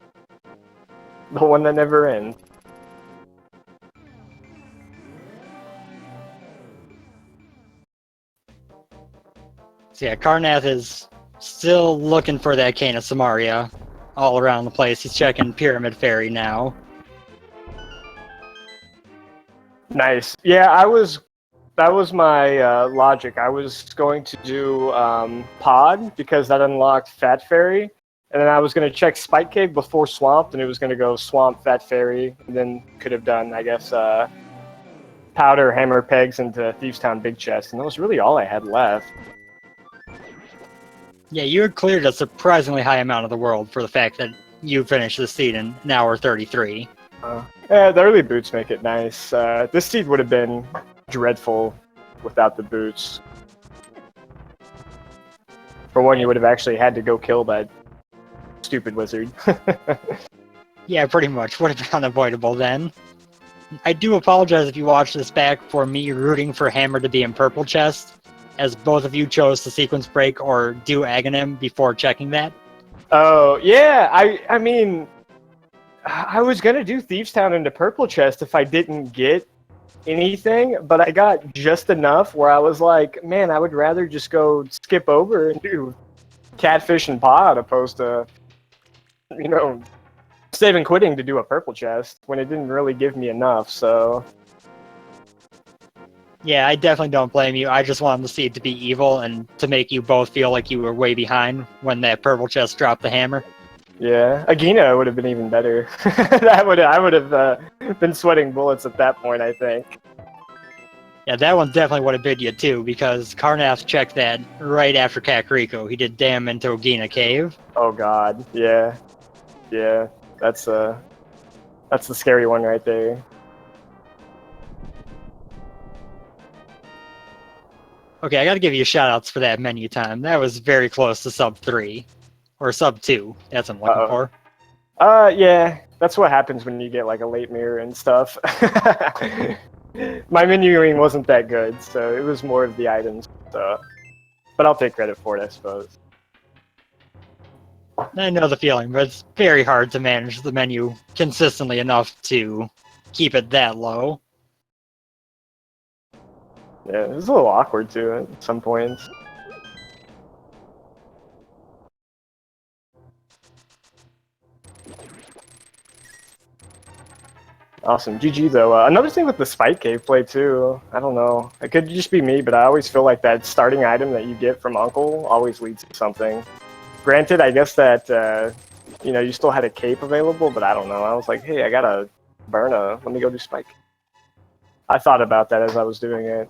The one that never ends. So yeah, Carnath is still looking for that Cane of Samaria all around the place. He's checking Pyramid Fairy now. Nice. Yeah, that was my logic. I was going to do Pod because that unlocked Fat Fairy, And then I was going to check Spike Cave before Swamp, and it was going to go Swamp, Fat Fairy, and then could have done, I guess, Powder, Hammer, Pegs into Thieves Town Big Chest, and that was really all I had left. Yeah, you had cleared a surprisingly high amount of the world for the fact that you finished the seed in an hour 33. Yeah, the early boots make it nice. This seed would have been dreadful without the boots. For one, you would have actually had to go kill that stupid wizard. Yeah, pretty much. Would have been unavoidable then. I do apologize if you watch this back for me rooting for Hammer to be in purple chest, as both of you chose to sequence break or do Aghanim before checking that. Oh, yeah, I mean, I was going to do Thieves Town into purple chest if I didn't get anything, but I got just enough where I was like, man, I would rather just go skip over and do Catfish and Pod opposed to, you know, saving quitting to do a purple chest when it didn't really give me enough, so... Yeah, I definitely don't blame you. I just wanted the seed to be evil and to make you both feel like you were way behind when that purple chest dropped the hammer. Yeah, Agina would have been even better. I would have been sweating bullets at that point, I think. Yeah, that one definitely would have bid you too, because Carnath checked that right after Kakariko. He did Dam into Agina Cave. Oh god, yeah. Yeah, that's the scary one right there. Okay, I gotta give you shoutouts for that menu time. That was very close to sub 3. Or sub 2, that's what I'm looking for. Yeah, that's what happens when you get like a late mirror and stuff. My menuing wasn't that good, so it was more of the items. So, but I'll take credit for it, I suppose. I know the feeling, but it's very hard to manage the menu consistently enough to keep it that low. Yeah, it was a little awkward too at some points. Awesome. GG though. Another thing with the Spike Cave play too, I don't know. It could just be me, but I always feel like that starting item that you get from Uncle always leads to something. Granted, I guess that, you know, you still had a cape available, but I don't know. I was like, hey, I got a Burna. Let me go do Spike. I thought about that as I was doing it.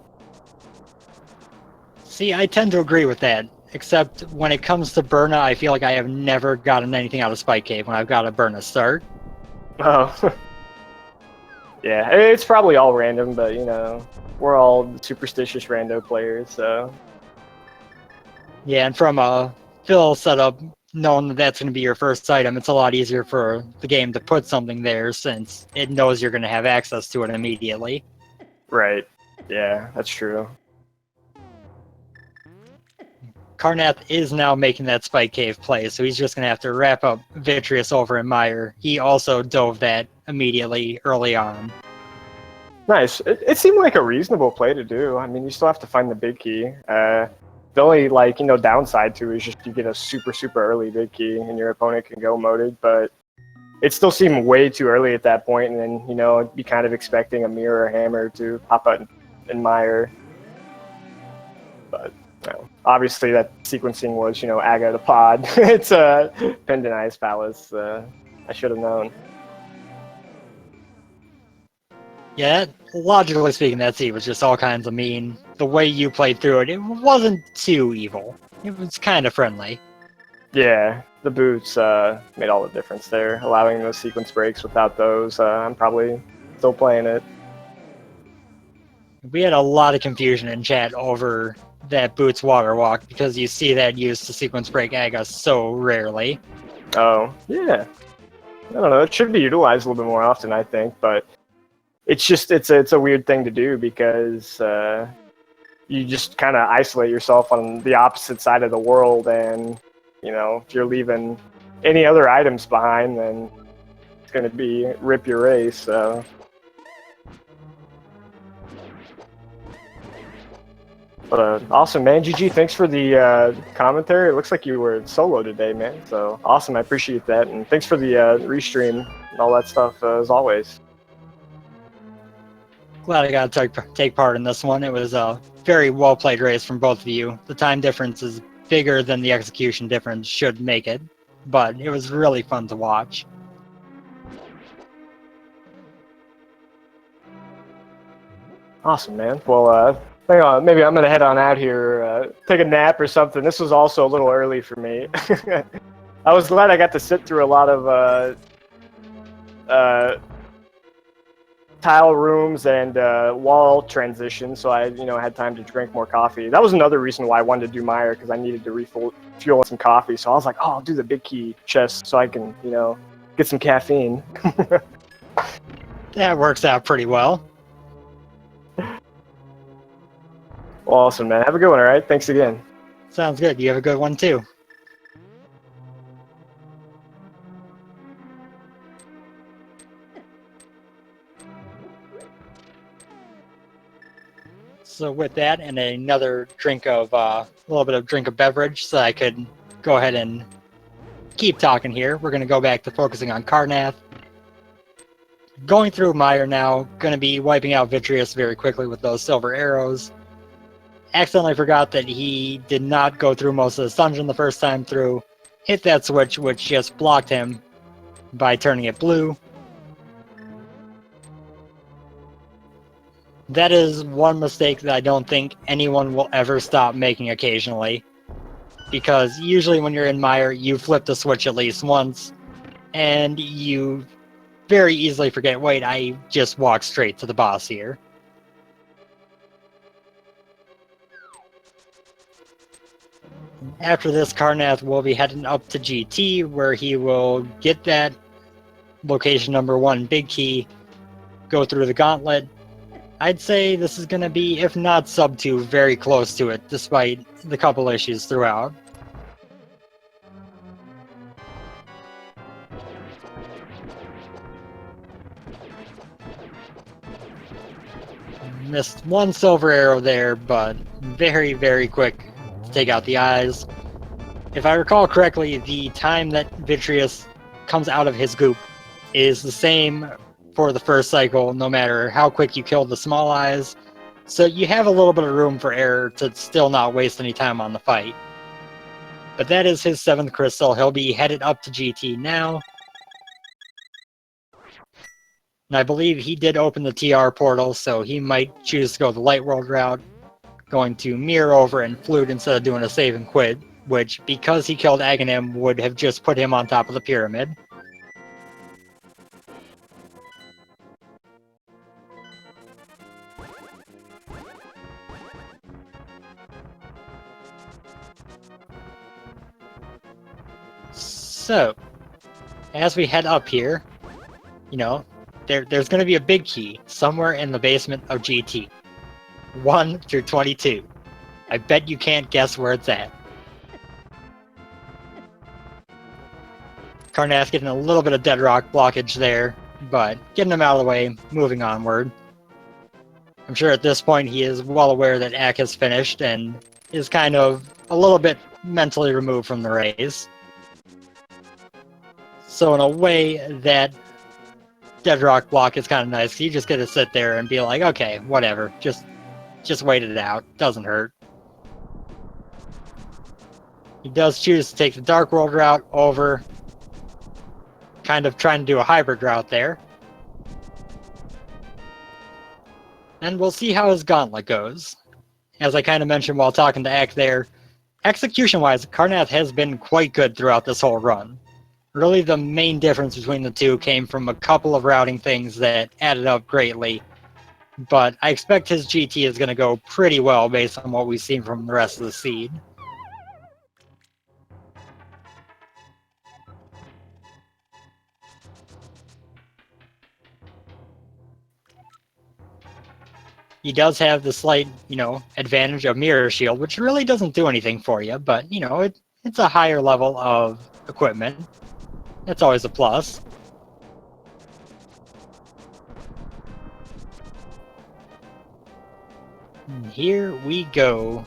See, I tend to agree with that, except when it comes to Burna, I feel like I have never gotten anything out of Spike Cave when I've got a Burna start. Oh. Yeah, it's probably all random, but, you know, we're all superstitious rando players, so... Yeah, and from a fill setup, knowing that that's going to be your first item, it's a lot easier for the game to put something there since it knows you're going to have access to it immediately. Right. Yeah, that's true. Carnath is now making that Spike Cave play, so he's just going to have to wrap up Vitreous over in Mire. He also dove that immediately early on. Nice. It seemed like a reasonable play to do. I mean, you still have to find the big key. The only, like, you know, downside to it is just you get a super, super early big key and your opponent can go moted, but it still seemed way too early at that point, and then, you know, be kind of expecting a mirror or hammer to pop out in Mire. But... no. Obviously, that sequencing was, you know, Aga the Pod. It's a Pendant Ice Palace. I should have known. Yeah, logically speaking, that seed was just all kinds of mean. The way you played through it, it wasn't too evil. It was kind of friendly. Yeah, the boots made all the difference there. Allowing those sequence breaks without those, I'm probably still playing it. We had a lot of confusion in chat over that Boots Water Walk because you see that used to sequence break Aga so rarely. Oh, yeah. I don't know, it should be utilized a little bit more often, I think, but it's just, it's a weird thing to do because you just kind of isolate yourself on the opposite side of the world, and, you know, if you're leaving any other items behind, then it's going to be rip your race, so... But awesome, man. GG, thanks for the commentary. It looks like you were solo today, man. So awesome, I appreciate that. And thanks for the restream and all that stuff, as always. Glad I got to take part in this one. It was a very well-played race from both of you. The time difference is bigger than the execution difference should make it. but it was really fun to watch. Awesome, man. Well, hang on. Maybe I'm gonna head on out here, take a nap or something. This was also a little early for me. I was glad I got to sit through a lot of tile rooms and wall transitions, so I, had time to drink more coffee. That was another reason why I wanted to do Meyer, because I needed to refuel some coffee. So I was like, oh, I'll do the big key chest so I can, get some caffeine. That works out pretty well. Awesome, man. Have a good one, all right? Thanks again. Sounds good. You have a good one, too. So with that and another drink of, a little bit of drink of beverage, so I could go ahead and keep talking here, we're going to go back to focusing on Carnath. Going through Meyer now, going to be wiping out Vitreous very quickly with those silver arrows. Accidentally forgot that he did not go through most of the dungeon the first time through. Hit that switch, which just blocked him by turning it blue. That is one mistake that I don't think anyone will ever stop making occasionally. Because usually when you're in Meyer, you flip the switch at least once, and you very easily forget, wait, I just walked straight to the boss here. After this, Carnath will be heading up to GT, where he will get that location number 1 big key, go through the gauntlet. I'd say this is going to be, if not sub 2, very close to it, despite the couple issues throughout. Missed one silver arrow there, but very, very quick to take out the eyes. If I recall correctly, the time that Vitreous comes out of his goop is the same for the first cycle, no matter how quick you kill the small eyes. So you have a little bit of room for error to still not waste any time on the fight. But that is his 7th crystal. He'll be headed up to GT now. And I believe he did open the TR portal, so he might choose to go the Light World route, going to mirror over and flute instead of doing a save and quit, which, because he killed Aghanim, would have just put him on top of the pyramid. So, as we head up here, there's going to be a big key somewhere in the basement of GT. 1 through 22. I bet you can't guess where it's at. Carnath getting a little bit of dead rock blockage there, but getting him out of the way, moving onward. I'm sure at this point he is well aware that Ack has finished and is kind of a little bit mentally removed from the race. So in a way, that dead rock block is kind of nice. You just get to sit there and be like, okay, whatever, just wait it out. Doesn't hurt. He does choose to take the Dark World route over, kind of trying to do a hybrid route there. And we'll see how his gauntlet goes. As I kind of mentioned while talking to Ack there, execution-wise, Carnath has been quite good throughout this whole run. Really, the main difference between the two came from a couple of routing things that added up greatly. But I expect his GT is going to go pretty well based on what we've seen from the rest of the seed. He does have the slight, advantage of Mirror Shield, which really doesn't do anything for you, but, it's a higher level of equipment. That's always a plus. And here we go.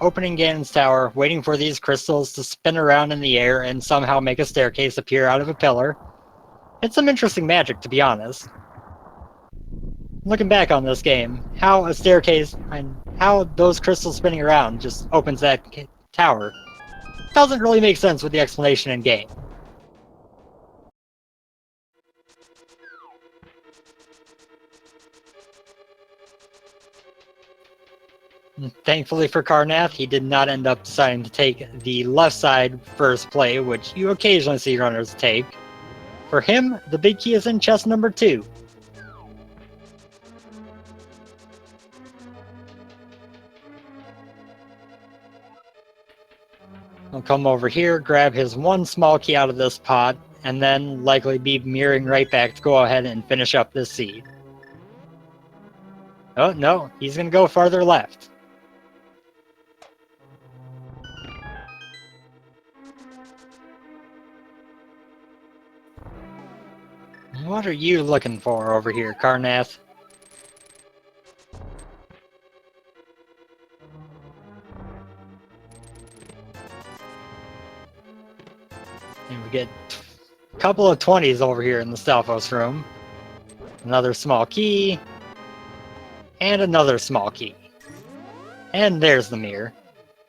Opening Ganon's tower, waiting for these crystals to spin around in the air and somehow make a staircase appear out of a pillar. It's some interesting magic, to be honest. Looking back on this game, how a staircase and how those crystals spinning around just opens that tower doesn't really make sense with the explanation in game. Thankfully for Carnath, he did not end up deciding to take the left side first play, which you occasionally see runners take. For him, the big key is in chest number 2. He'll come over here, grab his one small key out of this pot, and then likely be mirroring right back to go ahead and finish up this seed. Oh, no, he's going to go farther left. What are you looking for over here, Carnath? And we get a couple of 20s over here in the Stalfos room. Another small key. And another small key. And there's the mirror.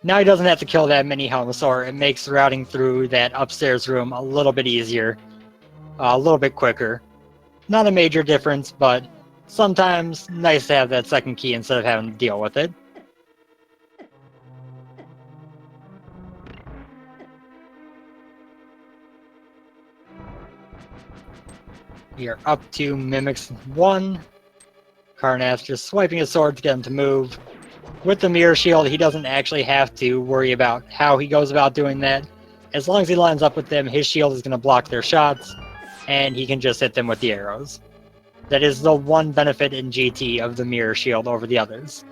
Now he doesn't have to kill that mini Helmosaur. It makes routing through that upstairs room a little bit easier. A little bit quicker. Not a major difference, but sometimes nice to have that second key instead of having to deal with it. We are up to Mimics 1. Carnath just swiping his sword to get him to move. With the mirror shield, he doesn't actually have to worry about how he goes about doing that. As long as he lines up with them, his shield is going to block their shots, and he can just hit them with the arrows. That is the one benefit in GT of the mirror shield over the others.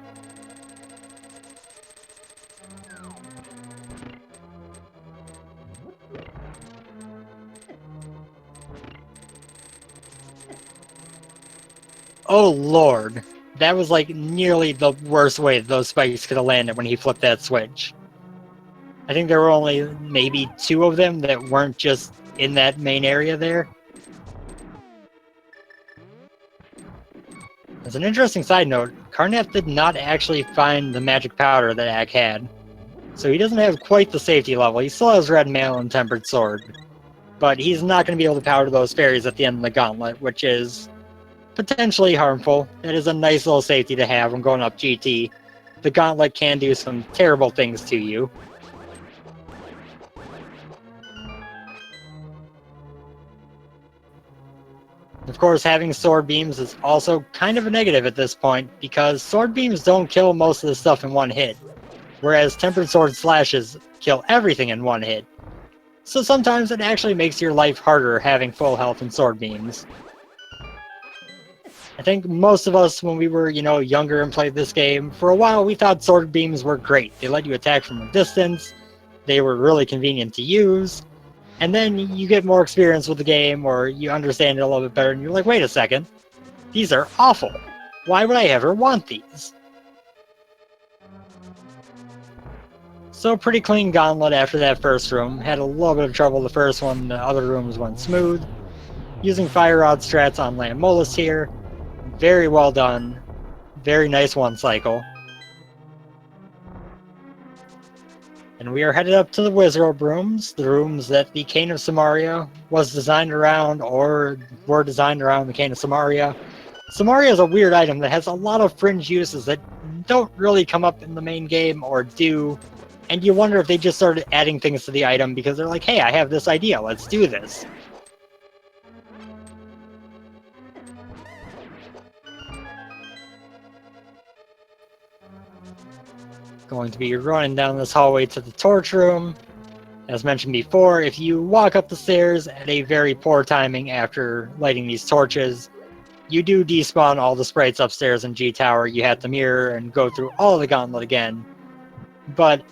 Oh lord, that was like nearly the worst way those spikes could have landed when he flipped that switch. I think there were only maybe 2 of them that weren't just in that main area there. As an interesting side note, Carnath did not actually find the magic powder that Ack had. So he doesn't have quite the safety level. He still has red mail and tempered sword. But he's not going to be able to powder those fairies at the end of the gauntlet, which is potentially harmful. It is a nice little safety to have when going up GT. The gauntlet can do some terrible things to you. Of course, having sword beams is also kind of a negative at this point, because sword beams don't kill most of the stuff in one hit, whereas tempered sword slashes kill everything in one hit. So sometimes it actually makes your life harder having full health and sword beams. I think most of us, when we were, younger and played this game, for a while we thought sword beams were great. They let you attack from a distance, they were really convenient to use, and then you get more experience with the game, or you understand it a little bit better, and you're like, wait a second, these are awful. Why would I ever want these? So pretty clean gauntlet after that first room. Had a little bit of trouble the first one, the other rooms went smooth. Using Fire Rod strats on Lamolus here. Very well done. Very nice one cycle. And we are headed up to the Wizard rooms, the rooms that the Cane of Samaria was designed around, or were designed around the Cane of Samaria. Samaria is a weird item that has a lot of fringe uses that don't really come up in the main game, or do, and you wonder if they just started adding things to the item because they're like, hey, I have this idea, let's do this. Going to be running down this hallway to the torch room. As mentioned before, if you walk up the stairs at a very poor timing after lighting these torches, you do despawn all the sprites upstairs in G Tower. You have to mirror and go through all of the gauntlet again. But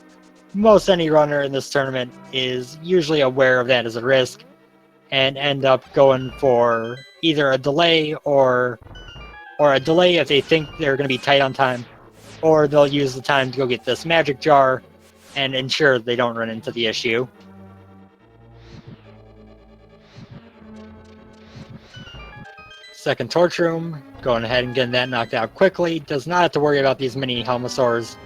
most any runner in this tournament is usually aware of that as a risk and end up going for either a delay or a delay if they think they're going to be tight on time, or they'll use the time to go get this magic jar and ensure they don't run into the issue. Second torch room, going ahead and getting that knocked out quickly. Does not have to worry about these mini Helmosaurs.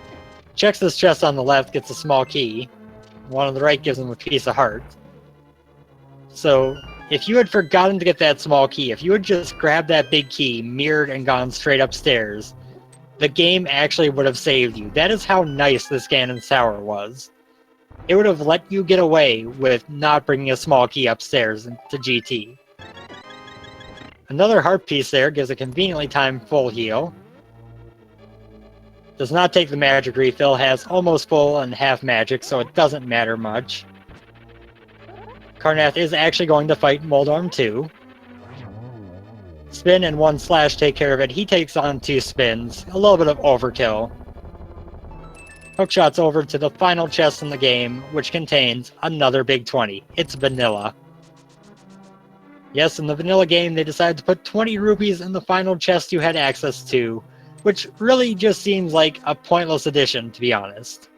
Checks this chest on the left, gets a small key. One on the right gives him a piece of heart. So, if you had forgotten to get that small key, if you had just grabbed that big key, mirrored, and gone straight upstairs, the game actually would have saved you. That is how nice this Ganon's Tower was. It would have let you get away with not bringing a small key upstairs to GT. Another heart piece there gives a conveniently timed full heal. Does not take the magic refill, has almost full and half magic, so it doesn't matter much. Carnath is actually going to fight Moldorm 2. Spin and 1 slash take care of it. He takes on 2 spins. A little bit of overkill. Hookshot's over to the final chest in the game, which contains another big 20. It's vanilla. Yes, in the vanilla game, they decided to put 20 rupees in the final chest you had access to, which really just seems like a pointless addition, to be honest.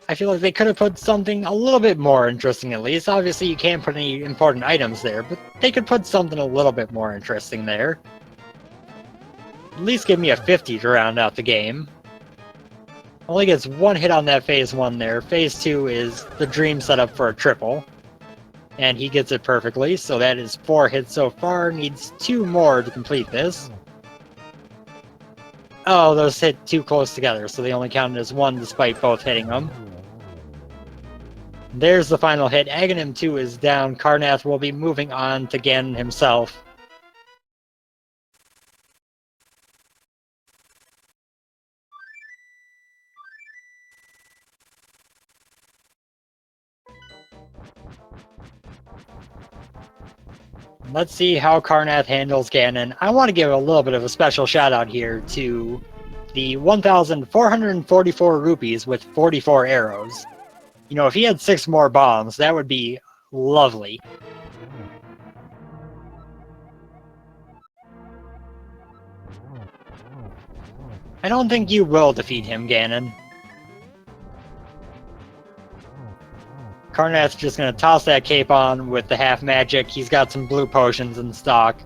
I feel like they could have put something a little bit more interesting at least. Obviously, you can't put any important items there, but they could put something a little bit more interesting there. At least give me a 50 to round out the game. Only gets 1 hit on that phase 1 there. Phase 2 is the dream setup for a triple. And he gets it perfectly, so that is 4 hits so far. Needs 2 more to complete this. Oh, those hit too close together, so they only counted as 1 despite both hitting them. There's the final hit. Aghanim 2 is down. Carnath will be moving on to Ganon himself. Let's see how Carnath handles Ganon. I want to give a little bit of a special shout out here to the 1,444 rupees with 44 arrows. You know, if he had 6 more bombs, that would be lovely. I don't think you will defeat him, Ganon. Carnath's just going to toss that cape on with the half magic. He's got some blue potions in stock.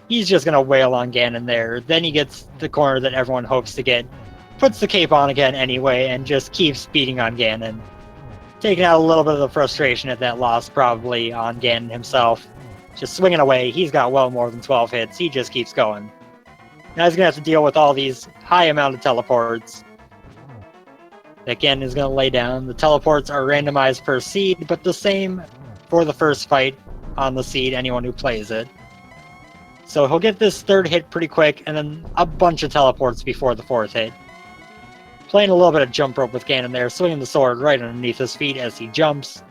He's just going to wail on Ganon there. Then he gets the corner that everyone hopes to get. Puts the cape on again anyway and just keeps beating on Ganon. Taking out a little bit of the frustration at that loss probably on Ganon himself. Just swinging away. He's got well more than 12 hits. He just keeps going. Now he's going to have to deal with all these high amount of teleports that Ganon is going to lay down. The teleports are randomized per seed, but the same for the first fight on the seed, anyone who plays it. So he'll get this 3rd hit pretty quick, and then a bunch of teleports before the 4th hit. Playing a little bit of jump rope with Ganon there, swinging the sword right underneath his feet as he jumps.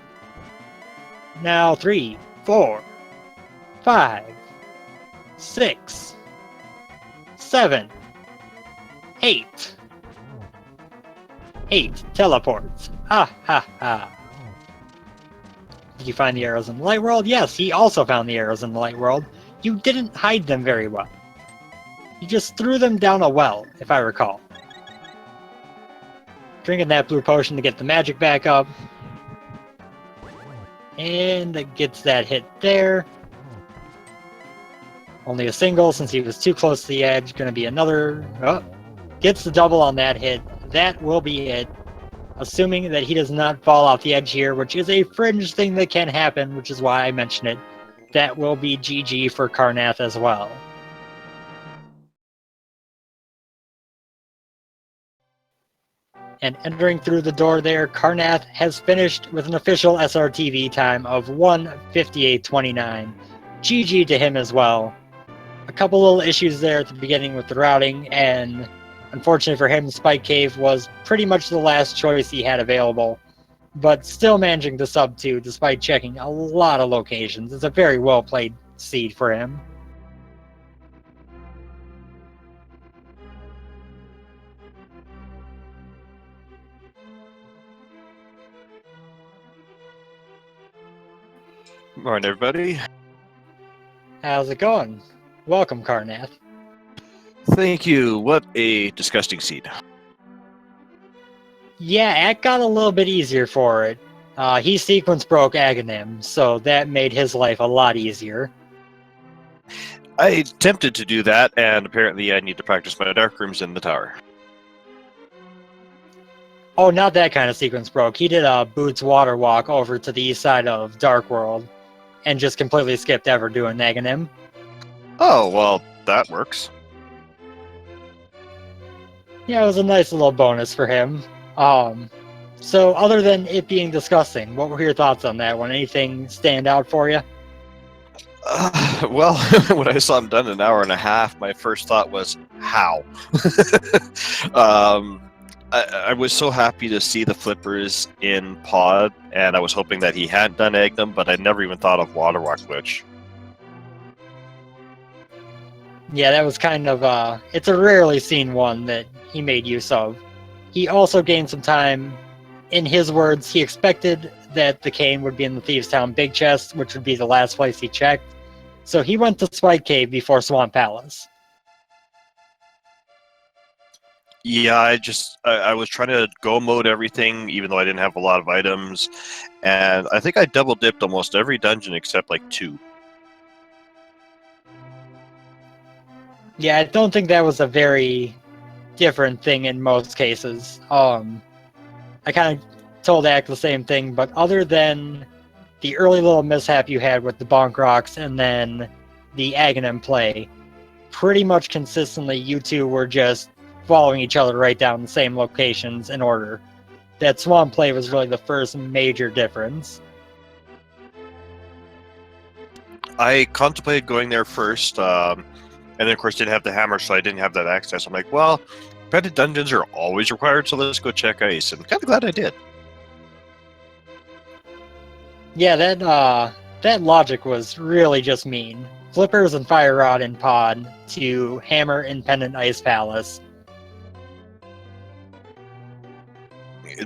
Now 3, 4, 5, 6, 7, 8. 8 teleports. Ha ha ha. Did you find the arrows in the light world? Yes, he also found the arrows in the light world. You didn't hide them very well. You just threw them down a well, if I recall. Drinking that blue potion to get the magic back up. And it gets that hit there. Only a single since he was too close to the edge. Gonna be another... Oh, gets the double on that hit. That will be it. Assuming that he does not fall off the edge here, which is a fringe thing that can happen, which is why I mention it. That will be GG for Carnath as well. And entering through the door there, Carnath has finished with an official SRTV time of 1:58.29. GG to him as well. A couple little issues there at the beginning with the routing, and unfortunately for him, Spike Cave was pretty much the last choice he had available, but still managing to sub 2 despite checking a lot of locations. It's a very well played seed for him. Morning, everybody. How's it going? Welcome, Carnath. Thank you. What a disgusting seed. Yeah, it got a little bit easier for it. He sequence broke Aghanim, so that made his life a lot easier. I attempted to do that, and apparently I need to practice my dark rooms in the tower. Oh, not that kind of sequence broke. He did a Boots water walk over to the east side of Dark World, and just completely skipped ever doing Aghanim. Oh, well, that works. Yeah, it was a nice little bonus for him. So other than it being disgusting, what were your thoughts on that one? Anything stand out for you? Well, when I saw him done in an hour and a half, my first thought was, how? um, I was so happy to see the flippers in pod, and I was hoping that he hadn't done egg them, but I never even thought of water rock glitch. Yeah, that was kind of it's a rarely seen one that he made use of. He also gained some time. In his words, he expected that the cane would be in the Thieves' Town Big Chest, which would be the last place he checked. So he went to Spike Cave before Swamp Palace. Yeah, I was trying to go mode everything, even though I didn't have a lot of items, and I think I double dipped almost every dungeon except like 2. Yeah, I don't think that was a very different thing in most cases. I kind of told Ack the same thing, but other than the early little mishap you had with the bonk rocks and then the Aghanim play, pretty much consistently you two were just following each other right down the same locations in order. That Swamp play was really the first major difference. I contemplated going there first, and then of course didn't have the hammer, so I didn't have that access. I'm like, well, petted dungeons are always required, so let's go check ice, and kind of glad I did. Yeah, that logic was really just mean. Flippers and Fire Rod in pod to Hammer in Pendant Ice Palace.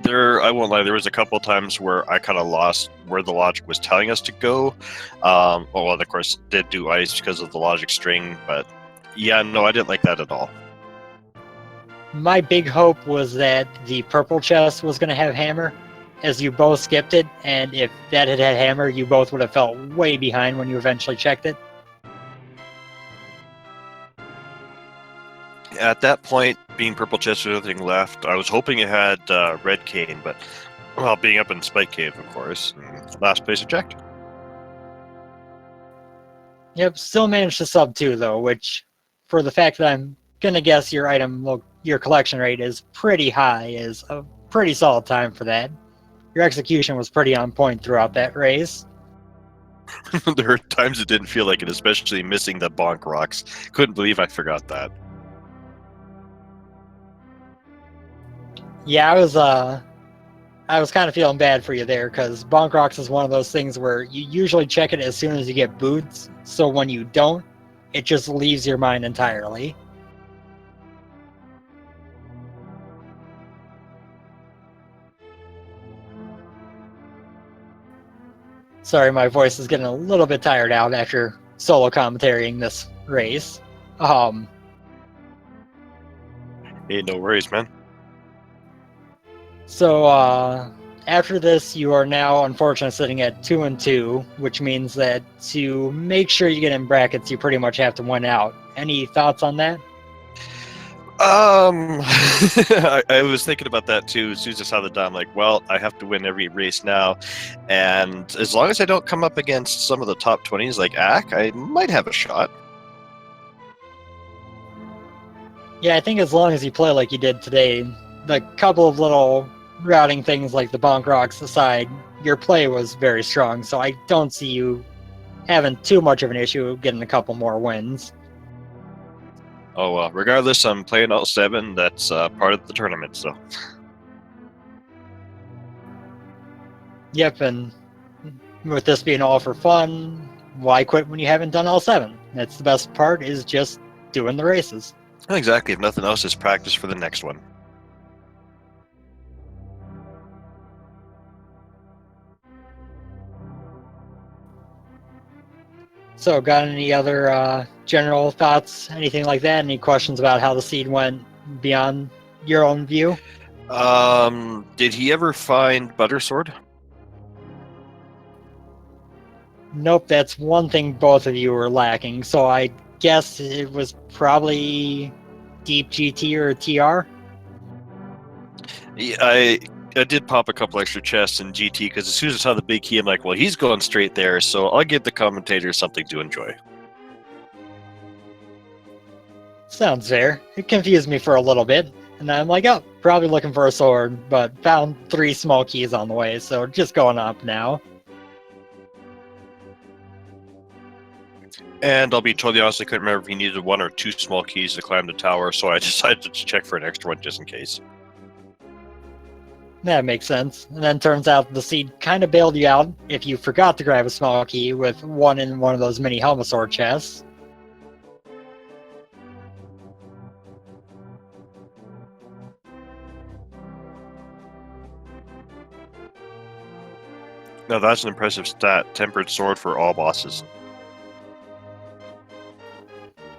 I won't lie, there was a couple times where I kind of lost where the logic was telling us to go. Well, of course, did do ice because of the logic string, but yeah, no, I didn't like that at all. My big hope was that the purple chest was going to have Hammer, as you both skipped it, and if that had had Hammer, you both would have felt way behind when you eventually checked it. At that point, being purple chest with everything left, I was hoping it had red cane, but well, being up in Spike Cave, of course, last place I checked. Yep, still managed to sub 2 though, which, for the fact that I'm gonna guess your your collection rate is pretty high, is a pretty solid time for that. Your execution was pretty on point throughout that race. There were times it didn't feel like it, especially missing the bonk rocks. Couldn't believe I forgot that. Yeah, I was kind of feeling bad for you there, because Bonk Rocks is one of those things where you usually check it as soon as you get boots, so when you don't, it just leaves your mind entirely. Sorry, my voice is getting a little bit tired out after solo commentarying this race. Hey, no worries, man. So, after this, you are now unfortunately sitting at 2-2, which means that to make sure you get in brackets, you pretty much have to win out. Any thoughts on that? I was thinking about that too. As soon as I saw the dot, I'm like, well, I have to win every race now, and as long as I don't come up against some of the top 20s like Ack, I might have a shot. Yeah, I think as long as you play like you did today, the couple of little routing things like the bonk rocks aside, your play was very strong, so I don't see you having too much of an issue getting a couple more wins. Oh well, regardless, I'm playing all 7. That's part of the tournament, so. Yep, and with this being all for fun, why quit when you haven't done all 7? That's the best part, is just doing the races. Exactly, if nothing else, is practice for the next one. So, got any other general thoughts, anything like that? Any questions about how the seed went beyond your own view? Did he ever find Buttersword? Nope, that's one thing both of you were lacking, so I guess it was probably Deep GT or TR? Yeah, I did pop a couple extra chests in GT, because as soon as I saw the big key, I'm like, well, he's going straight there, so I'll give the commentators something to enjoy. Sounds fair. It confused me for a little bit, and I'm like, oh, probably looking for a sword, but found 3 small keys on the way, so just going up now. And I'll be totally honest, I couldn't remember if he needed 1 or 2 small keys to climb the tower, so I decided to check for an extra one just in case. That makes sense. And then turns out the seed kind of bailed you out if you forgot to grab a small key with one in one of those mini Helmasaur chests. Now that's an impressive stat, tempered sword for all bosses.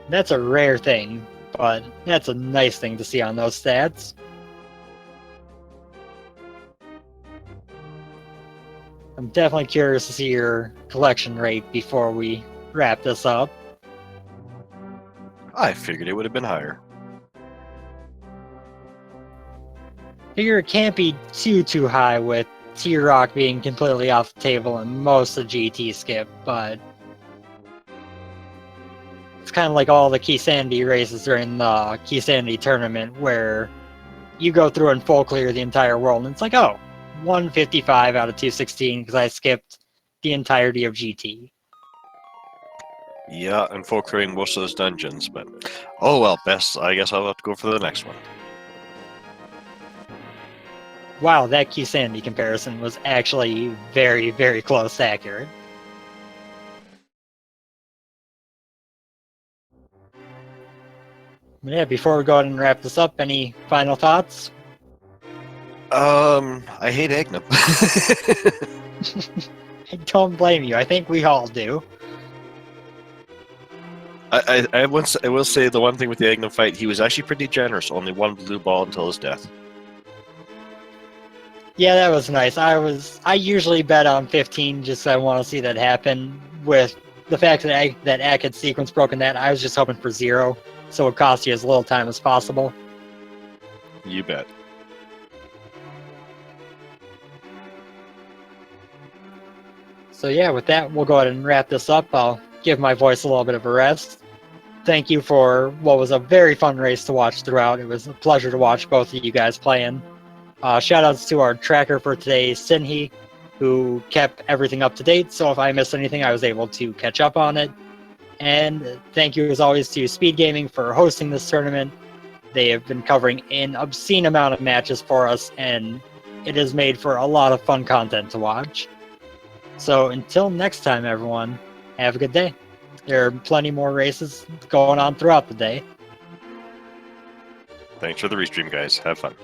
That's a rare thing, but that's a nice thing to see on those stats. I'm definitely curious to see your collection rate before we wrap this up. I figured it would have been higher. Figure it can't be too high with T-Rock being completely off the table and most of GT skip, but it's kind of like all the Key Sandy races during the Key Sandy tournament where you go through and full clear the entire world and it's like, oh, 155 out of 216 because I skipped the entirety of GT. Yeah, and full clearing most of those dungeons, but oh well, best. I guess I'll have to go for the next one. Wow, that Key Sandy comparison was actually very, very close to accurate. But yeah, before we go ahead and wrap this up, any final thoughts? I hate Agna. I don't blame you. I think we all do. I will say the one thing with the Agna fight, he was actually pretty generous. Only 1 blue ball until his death. Yeah, that was nice. I usually bet on 15 just so I want to see that happen. With the fact that Ack had sequence broken that, I was just hoping for 0, so it cost you as little time as possible. You bet. So yeah, with that, we'll go ahead and wrap this up. I'll give my voice a little bit of a rest. Thank you for what was a very fun race to watch throughout. It was a pleasure to watch both of you guys playing. Shoutouts to our tracker for today, Sinhi, who kept everything up to date, so if I missed anything, I was able to catch up on it. And thank you as always to Speed Gaming for hosting this tournament. They have been covering an obscene amount of matches for us, and it has made for a lot of fun content to watch. So until next time, everyone, have a good day. There are plenty more races going on throughout the day. Thanks for the restream, guys. Have fun.